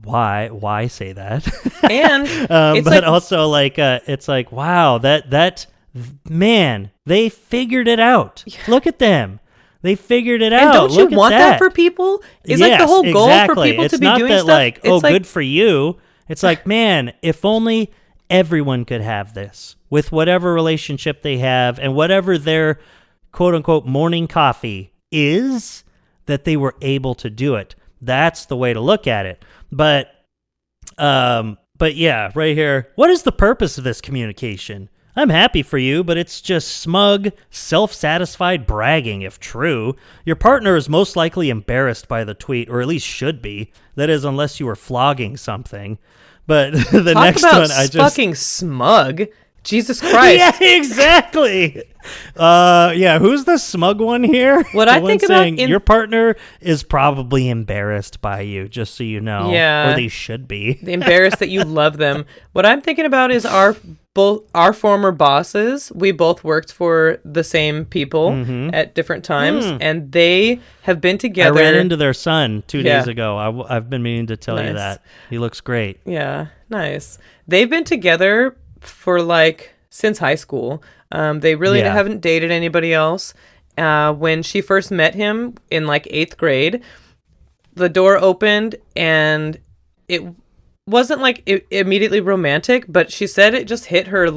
Why say that? And but like, also like it's like, wow, that man, they figured it out. Look at them. They figured it out. And don't Look you want that for people? Is like the whole goal for people to be doing that, stuff? Like, it's like, good for you. It's like, man, if only everyone could have this with whatever relationship they have and whatever their quote unquote morning coffee is, that they were able to do it. That's the way to look at it. But yeah, right here. What is the purpose of this communication? I'm happy for you, but it's just smug, self-satisfied bragging, if true. Your partner is most likely embarrassed by the tweet, or at least should be. That is, unless you were flogging something. But the Talk next about one, I just... fucking smug. Jesus Christ. Yeah, exactly. Yeah, who's the smug one here? What The I one think about saying your partner is probably embarrassed by you, just so you know. Yeah. Or they should be. Embarrassed that you love them. What I'm thinking about is our former bosses. We both worked for the same people at different times, and they have been together. I ran into their son 2 Yeah. days ago. I've been meaning to tell you Nice. that. He looks great. Yeah, nice. They've been together for since high school. They really Yeah. haven't dated anybody else. When she first met him in 8th grade, the door opened and it wasn't immediately romantic, but she said it just hit her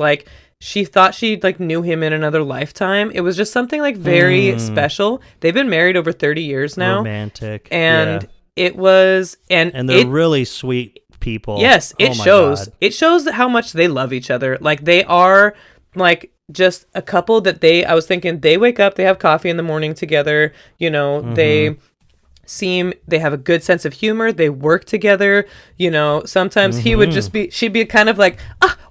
she thought she knew him in another lifetime. It was just something very special. They've been married over 30 years now. Romantic. And yeah. it was And they're really sweet people. Yes, it Oh my shows. God. It shows how much they love each other. They are just a couple that I was thinking they wake up, they have coffee in the morning together, they they have a good sense of humor, they work together, sometimes she'd be kind of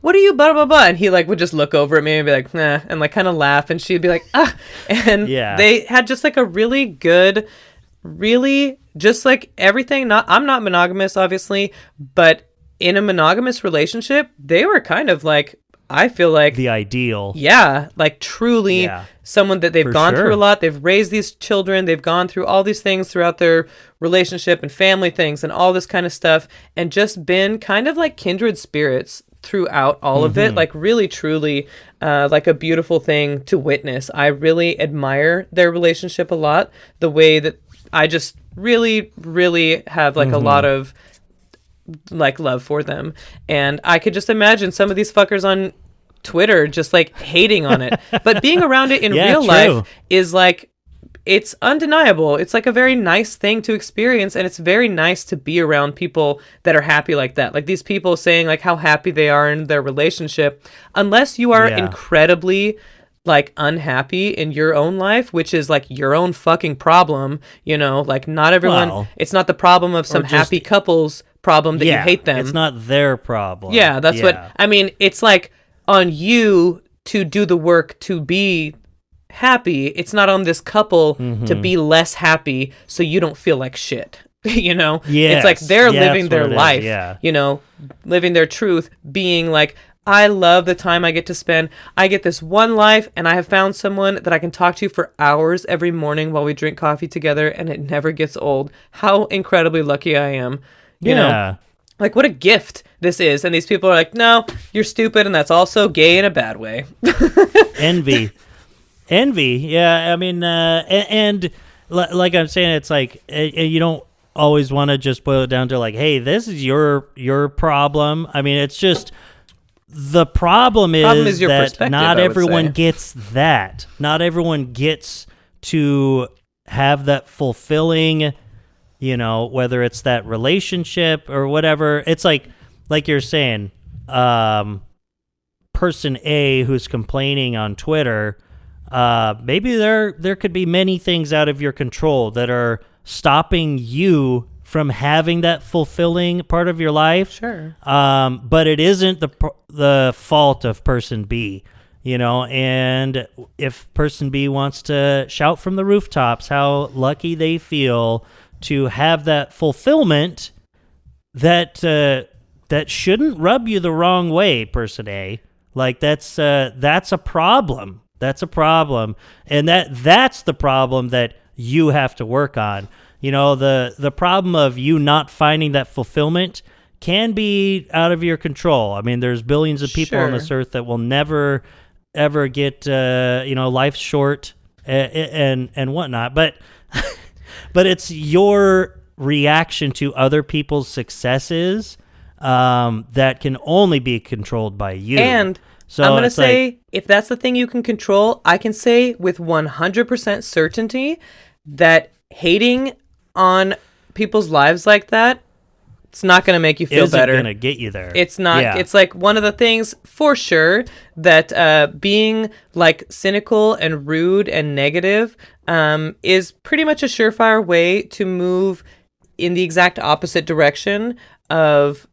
what are you, blah, blah, blah, and he would just look over at me and be like, nah, and kind of laugh, and she'd be like, and Yeah. they had just a really good, really just everything. I'm not monogamous, obviously, but in a monogamous relationship, they were kind of I feel the ideal. yeah, truly Yeah. someone that they've For gone sure. through a lot. They've raised these children. They've gone through all these things throughout their relationship and family things and all this kind of stuff, and just been kind of kindred spirits throughout all of it. Really, truly, a beautiful thing to witness. I really admire their relationship a lot. The way that I just really, really have a lot of love for them, and I could just imagine some of these fuckers on Twitter just hating on it, but being around it in Yeah, real true. life is it's undeniable. It's a very nice thing to experience, and it's very nice to be around people that are happy like that. These people saying how happy they are in their relationship, unless you are Yeah. incredibly unhappy in your own life, which is your own fucking problem, not everyone, Well, it's not the problem of some just- happy couple's problem that Yeah, you hate them. It's not their problem. Yeah, that's what I mean. It's on you to do the work to be happy. It's not on this couple to be less happy so you don't feel like shit. Yes. It's they're Yeah, living that's their what it is, life, yeah. living their truth, being I love the time I get to spend. I get this one life, and I have found someone that I can talk to for hours every morning while we drink coffee together, and it never gets old. How incredibly lucky I am. You know, what a gift this is. And these people are no, you're stupid, and that's also gay in a bad way. Envy. Yeah, I mean, and like I'm saying, it's you don't always want to just boil it down to hey, this is your problem. I mean, it's just the problem is your that perspective, not I would everyone say. gets that. Not everyone gets to have that fulfilling, whether it's that relationship or whatever. It's like you're saying, person A who's complaining on Twitter, maybe there could be many things out of your control that are stopping you from having that fulfilling part of your life. Sure. But it isn't the fault of person B, and if person B wants to shout from the rooftops how lucky they feel to have that fulfillment, that shouldn't rub you the wrong way, person A. That's a problem. That's a problem. And that's the problem that you have to work on. The problem of you not finding that fulfillment can be out of your control. I mean, there's billions of people on this earth that will never, ever get, life's short and whatnot. But it's your reaction to other people's successes that can only be controlled by you. And so I'm going to it's say, if that's the thing you can control, I can say with 100% certainty that hating on people's lives like that, it's not going to make you feel better. Isn't going to get you there. It's not. Yeah. It's like one of the things for sure that being like cynical and rude and negative is pretty much a surefire way to move in the exact opposite direction of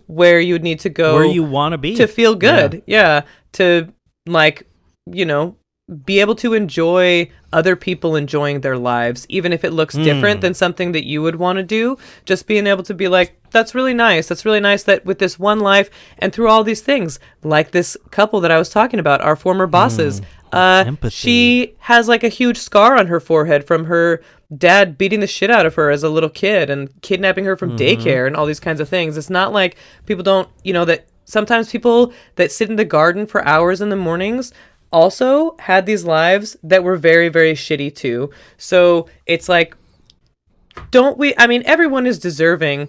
where you would need to go, where you want to be to feel good. Yeah. To like, you know, be able to enjoy other people enjoying their lives, even if it looks different than something that you would want to do. Just being able to be like, that's really nice. That's really nice that with this one life and through all these things, like this couple that I was talking about, our former bosses, she has like a huge scar on her forehead from her dad beating the shit out of her as a little kid and kidnapping her from daycare and all these kinds of things. It's not like people don't, you know, that sometimes people that sit in the garden for hours in the mornings also had these lives that were very, very shitty too. So it's like, everyone is deserving,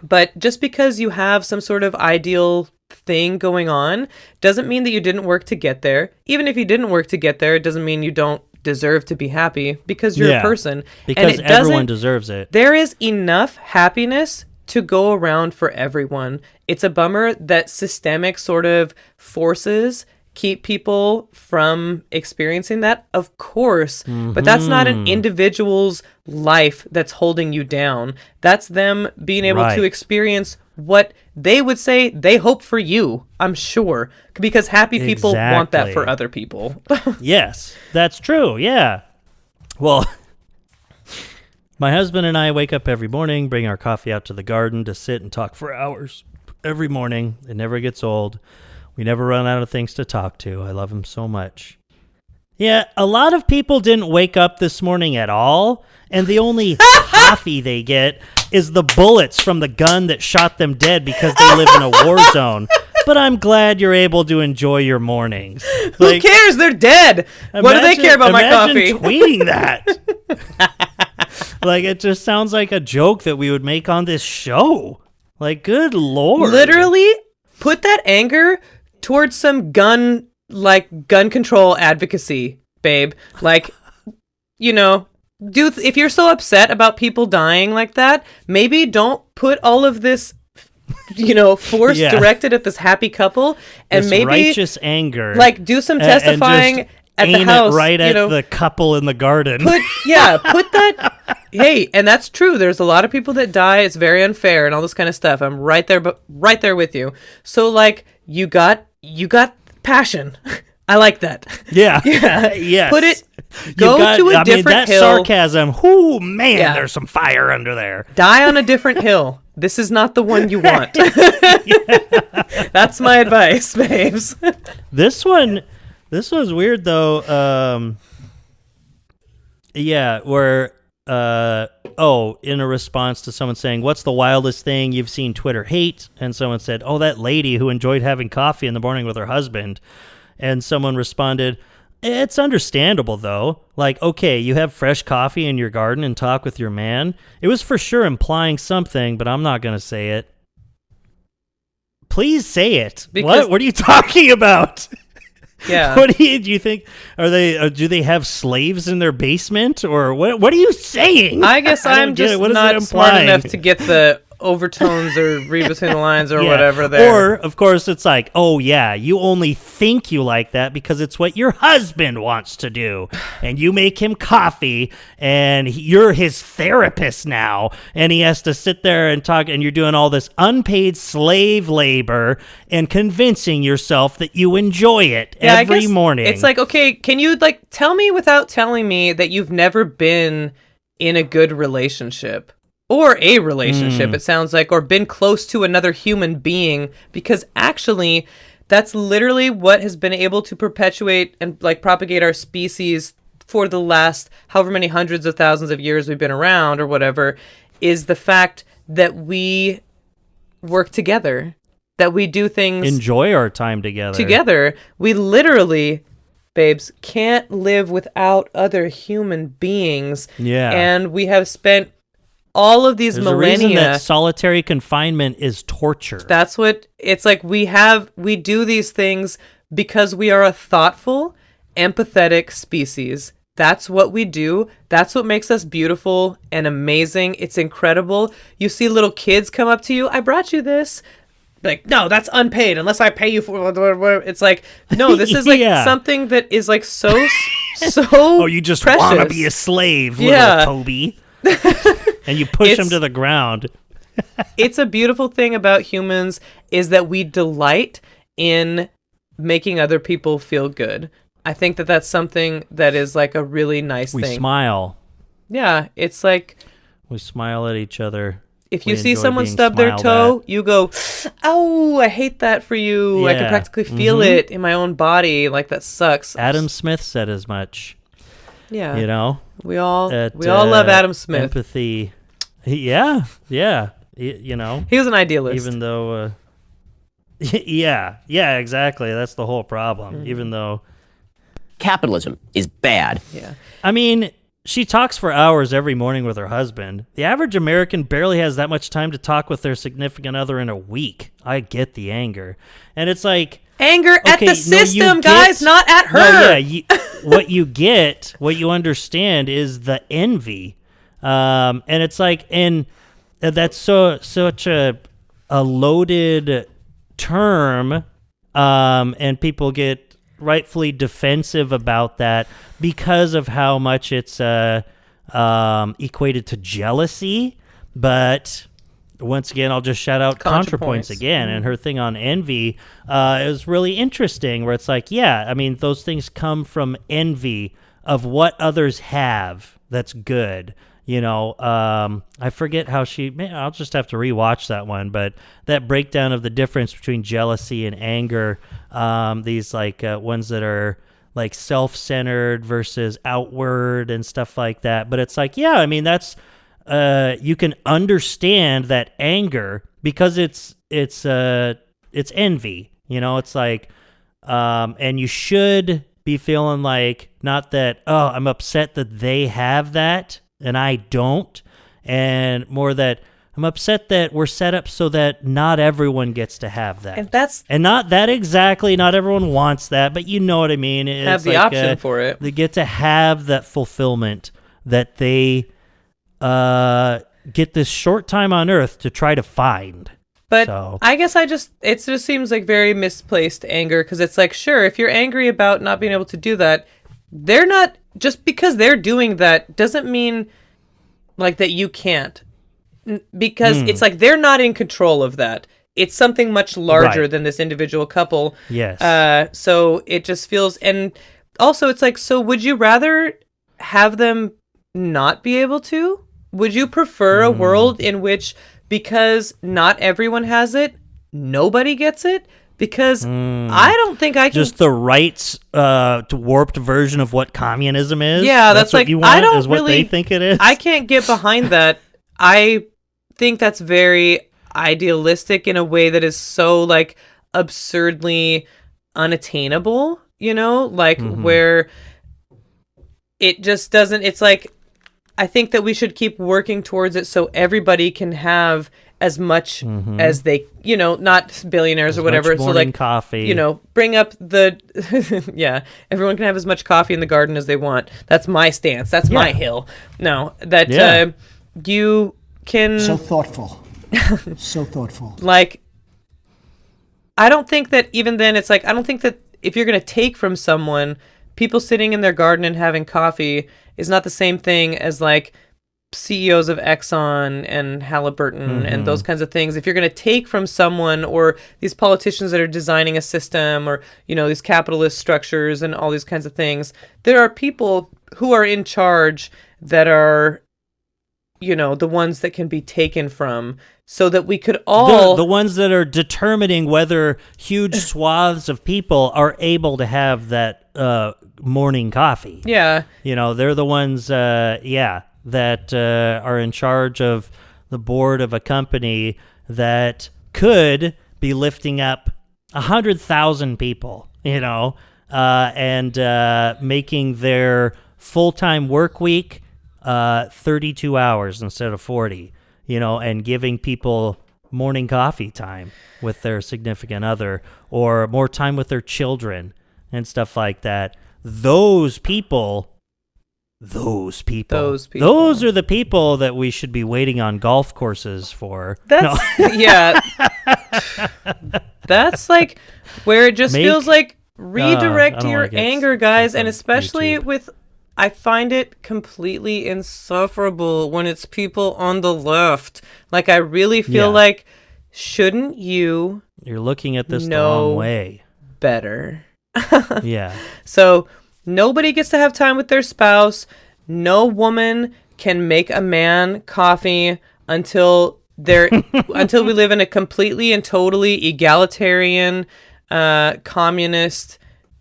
but just because you have some sort of ideal thing going on doesn't mean that you didn't work to get there. Even if you didn't work to get there, it doesn't mean you don't deserve to be happy because you're a person. Because everyone deserves it. There is enough happiness to go around for everyone. It's a bummer that systemic sort of forces keep people from experiencing that, of course, but that's not an individual's life that's holding you down. That's them being able to experience what they would say they hope for you, I'm sure, because happy people want that for other people. Yes, that's true. Yeah. Well, my husband and I wake up every morning, bring our coffee out to the garden to sit and talk for hours every morning. It never gets old. We never run out of things to talk to. I love him so much. Yeah, a lot of people didn't wake up this morning at all, and the only coffee they get is the bullets from the gun that shot them dead because they live in a war zone. But I'm glad you're able to enjoy your mornings. Who cares? They're dead. What do they care about my coffee? Imagine tweeting that. Like, it just sounds like a joke that we would make on this show. Like, good Lord. Literally, put that anger towards some gun control advocacy, babe. Like, you know, if you're so upset about people dying like that, maybe don't put all of this, you know, force directed at this happy couple, and this maybe righteous anger. Like, do some testifying at the house, right at the couple in the garden. Put that. Hey, and that's true. There's a lot of people that die. It's very unfair and all this kind of stuff. I'm right there with you. So like, you got passion. I like that. Yeah. Yeah. Yes. Put it. Go to a different hill. Sarcasm. Whoo, man, there's some fire under there. Die on a different hill. This is not the one you want. That's my advice, babes. This was weird though. Where in a response to someone saying, "What's the wildest thing you've seen Twitter hate?" And someone said, "Oh, that lady who enjoyed having coffee in the morning with her husband." And someone responded, "It's understandable though. Like, okay, you have fresh coffee in your garden and talk with your man. It was for sure implying something, but I'm not going to say it." Please say it. What are you talking about? Yeah. What do you think? Are they? Do they have slaves in their basement, or what? What are you saying? I guess I'm just not smart enough to get the overtones or read between the lines or whatever there. Or, of course, it's like, oh, yeah, you only think you like that because it's what your husband wants to do. And you make him coffee, and you're his therapist now. And he has to sit there and talk, and you're doing all this unpaid slave labor and convincing yourself that you enjoy it every morning. It's like, okay, can you, like, tell me without telling me that you've never been in a good relationship? Or a relationship, it sounds like, or been close to another human being, because actually, that's literally what has been able to perpetuate and like propagate our species for the last however many hundreds of thousands of years we've been around or whatever, is the fact that we work together, that we do things, enjoy our time together. We literally, babes, can't live without other human beings. Yeah. And we have spent all of these millennia. There's a reason that solitary confinement is torture. That's what it's like. We do these things because we are a thoughtful, empathetic species That's what we do. That's what makes us beautiful and amazing. It's incredible. You see little kids come up to you. I brought you this. Like, no, that's unpaid unless I pay you for it. It's like, no, this is like something that is like so oh, you just precious. Want to be a slave, little Toby. And you push him to the ground. It's a beautiful thing about humans is that we delight in making other people feel good. I think that that's something that is like a really nice thing. We smile. Yeah, it's like we smile at each other. If you see someone stub their toe, you go, "Oh, I hate that for you. I can practically feel it in my own body. Like that sucks." Adam Smith said as much. Yeah, you know, we all love Adam Smith. Empathy. Yeah. You know, he was an idealist. Even though, yeah, exactly. That's the whole problem. Even though capitalism is bad. Yeah, I mean. She talks for hours every morning with her husband. The average American barely has that much time to talk with their significant other in a week. I get the anger. And it's like... Anger at the system, guys, not at her. No, what you understand is the envy. And it's like, and that's such a loaded term, and people get rightfully defensive about that because of how much it's equated to jealousy. But once again, I'll just shout out ContraPoints again, and her thing on envy is really interesting, where it's like, yeah, I mean, those things come from envy of what others have that's good. You know, I forget how I'll just have to rewatch that one, but that breakdown of the difference between jealousy and anger, these like ones that are like self-centered versus outward and stuff like that. But it's like, yeah, I mean, that's, you can understand that anger because it's envy, you know, it's like, and you should be feeling like, not that, oh, I'm upset that they have that and I don't, and more that I'm upset that we're set up so that not everyone gets to have that. And not that exactly, not everyone wants that, but you know what I mean. It's have the like, option for it. They get to have that fulfillment that they get this short time on Earth to try to find. But I guess it just seems like very misplaced anger, because it's like, sure, if you're angry about not being able to do that, they're not, just because they're doing that doesn't mean like that you can't, because it's like they're not in control of that. It's something much larger than this individual couple. Yes. So it just feels, and also it's like, so would you rather have them not be able to? Would you prefer a world in which, because not everyone has it, nobody gets it? Because I don't think I can... Just the rights warped version of what communism is? Yeah, that's like, what you want, I don't is what really... they think it is? I can't get behind that. I think that's very idealistic in a way that is so, like, absurdly unattainable, you know? Like, where it just doesn't... It's like, I think that we should keep working towards it so everybody can have as much as they, you know, not billionaires or whatever. So like coffee, you know, bring up the, yeah, everyone can have as much coffee in the garden as they want. That's my stance. That's my hill. No, that you can. So thoughtful. So thoughtful. Like, I don't think that even then it's like, I don't think that if you're going to take from someone, people sitting in their garden and having coffee is not the same thing as like CEOs of Exxon and Halliburton and those kinds of things. If you're going to take from someone, or these politicians that are designing a system, or, you know, these capitalist structures and all these kinds of things, there are people who are in charge that are, you know, the ones that can be taken from, so that we could all... The ones that are determining whether huge swaths of people are able to have that morning coffee. Yeah. You know, they're the ones, that are in charge of the board of a company that could be lifting up 100,000 people, you know, and making their full-time work week 32 hours instead of 40, you know, and giving people morning coffee time with their significant other, or more time with their children and stuff like that. Those people those people. Those are the people that we should be waiting on golf courses for. That's yeah. That's like where it just feels like redirect your anger, guys, and especially YouTube. with. I find it completely insufferable when it's people on the left. Like, I really feel like, shouldn't you? You're looking at this the wrong way. Better. Yeah. So nobody gets to have time with their spouse. No woman can make a man coffee until until we live in a completely and totally egalitarian, communist,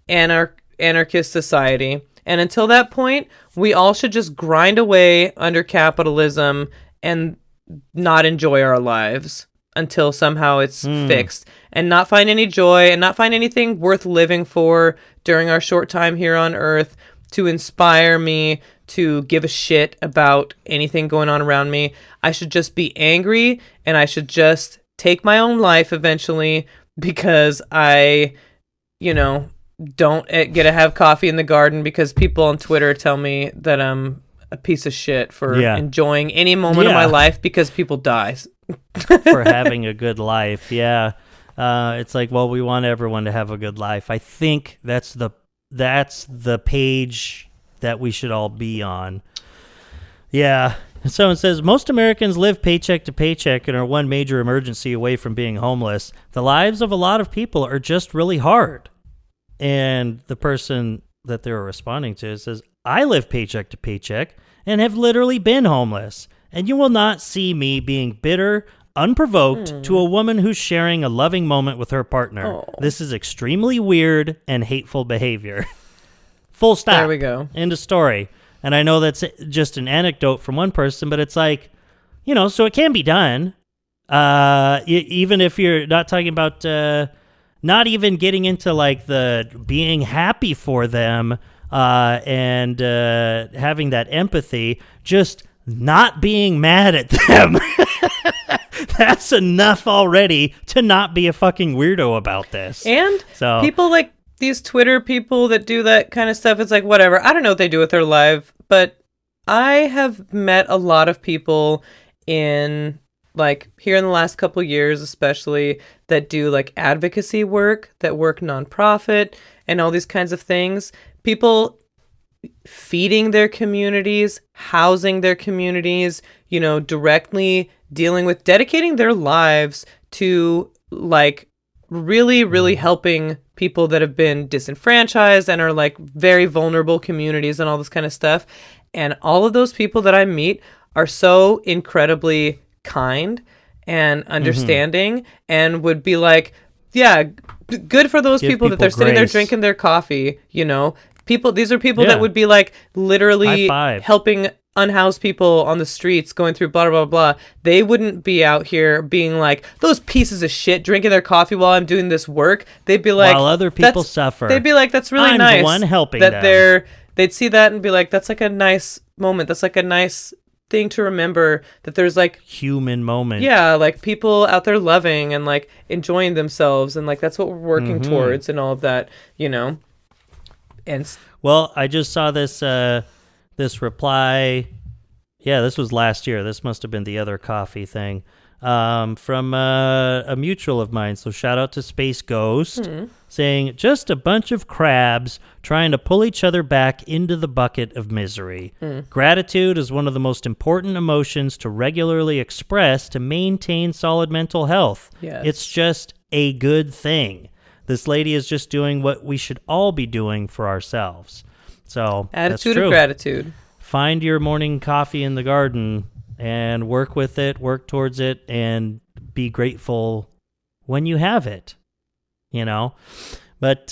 anarchist society. And until that point, we all should just grind away under capitalism and not enjoy our lives until somehow it's fixed, and not find any joy and not find anything worth living for during our short time here on Earth to inspire me to give a shit about anything going on around me. I should just be angry, and I should just take my own life eventually because I, don't get to have coffee in the garden because people on Twitter tell me that I'm a piece of shit for enjoying any moment of my life because people die. For having a good life. Yeah. It's like, well, we want everyone to have a good life. I think that's the page that we should all be on. Yeah. And someone says, most Americans live paycheck to paycheck and are one major emergency away from being homeless. The lives of a lot of people are just really hard. And the person that they were responding to says, I live paycheck to paycheck and have literally been homeless. And you will not see me being bitter, unprovoked to a woman who's sharing a loving moment with her partner. Oh. This is extremely weird and hateful behavior. Full stop. There we go. End of story. And I know that's just an anecdote from one person, but it's like, so it can be done. Even if you're not talking about... not even getting into like the being happy for them and having that empathy, just not being mad at them. That's enough already to not be a fucking weirdo about this. And people like these Twitter people that do that kind of stuff, it's like, whatever. I don't know what they do with their life, but I have met a lot of people in... like here in the last couple of years, especially, that do like advocacy work, that work nonprofit and all these kinds of things. People feeding their communities, housing their communities, directly dealing with, dedicating their lives to like really, really helping people that have been disenfranchised and are like very vulnerable communities and all this kind of stuff. And all of those people that I meet are so incredibly kind and understanding and would be like, yeah, good for those people that they're sitting there drinking their coffee, these are people that would be like literally helping unhoused people on the streets going through blah, blah, blah. They wouldn't be out here being like, those pieces of shit drinking their coffee while I'm doing this work. They'd be like, while other people suffer. They'd be like, that's really I'm nice. the one helping that them. They'd see that and be like, that's like a nice moment. That's like a nice thing to remember, that there's like human moment. Yeah, like people out there loving and like enjoying themselves, and like that's what we're working towards and all of that, And well, I just saw this this reply. Yeah, this was last year. This must have been the other coffee thing from a mutual of mine. So shout out to Space Ghost, saying, just a bunch of crabs trying to pull each other back into the bucket of misery. Gratitude is one of the most important emotions to regularly express to maintain solid mental health. Yes. It's just a good thing. This lady is just doing what we should all be doing for ourselves. So attitude of gratitude. Find your morning coffee in the garden and work with it, work towards it, and be grateful when you have it, But,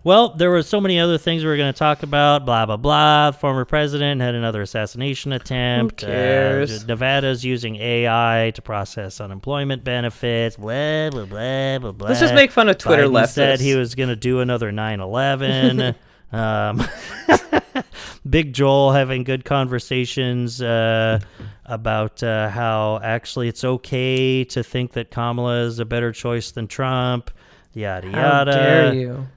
well, there were so many other things we were going to talk about, blah, blah, blah. The former president had another assassination attempt. Who cares? Nevada's using AI to process unemployment benefits, blah, blah, blah, blah, blah. Let's just make fun of Twitter Biden leftists. said he was going to do another 9/11. Big Joel having good conversations about how actually it's okay to think that Kamala is a better choice than Trump, yada, yada. How dare you?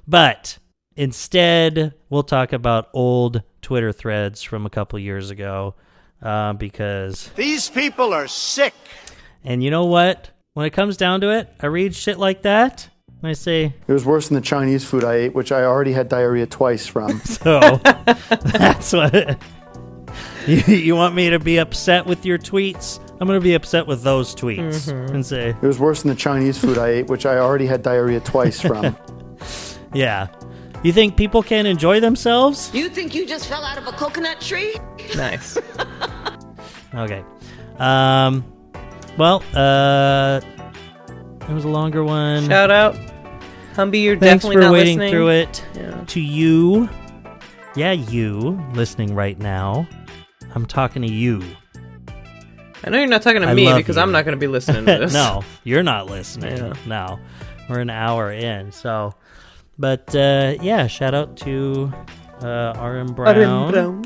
But instead, we'll talk about old Twitter threads from a couple years ago because These people are sick. And you know what? When it comes down to it, I read shit like that and I say, It was worse than the Chinese food I ate, which I already had diarrhea twice from. so that's what you want me to be upset with your tweets? I'm going to be upset with those tweets and say, It was worse than the Chinese food I ate, which I already had diarrhea twice from. yeah. You think people can enjoy themselves? You think you just fell out of a coconut tree? Nice. Okay. Well, it was a longer one. Shout out. Humby, you're Thanks definitely for not waiting listening. through it. Yeah. To you. Yeah, you listening right now. I'm talking to you. I know you're not talking to I me love because you. I'm not going to be listening to this. No, you're not listening. Yeah. No. We're an hour in, so. But, yeah, shout out to RM Brown.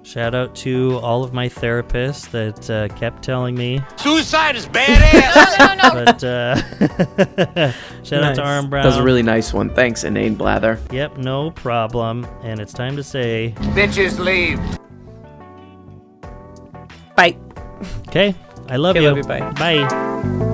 Shout out to all of my therapists that kept telling me. Suicide is badass! But, shout out to RM Brown. That was a really nice one. Thanks, Inane Blather. Yep, no problem. And it's time to say... Bitches leave. Bye. Okay, I love Okay, you. love you, bye. Bye.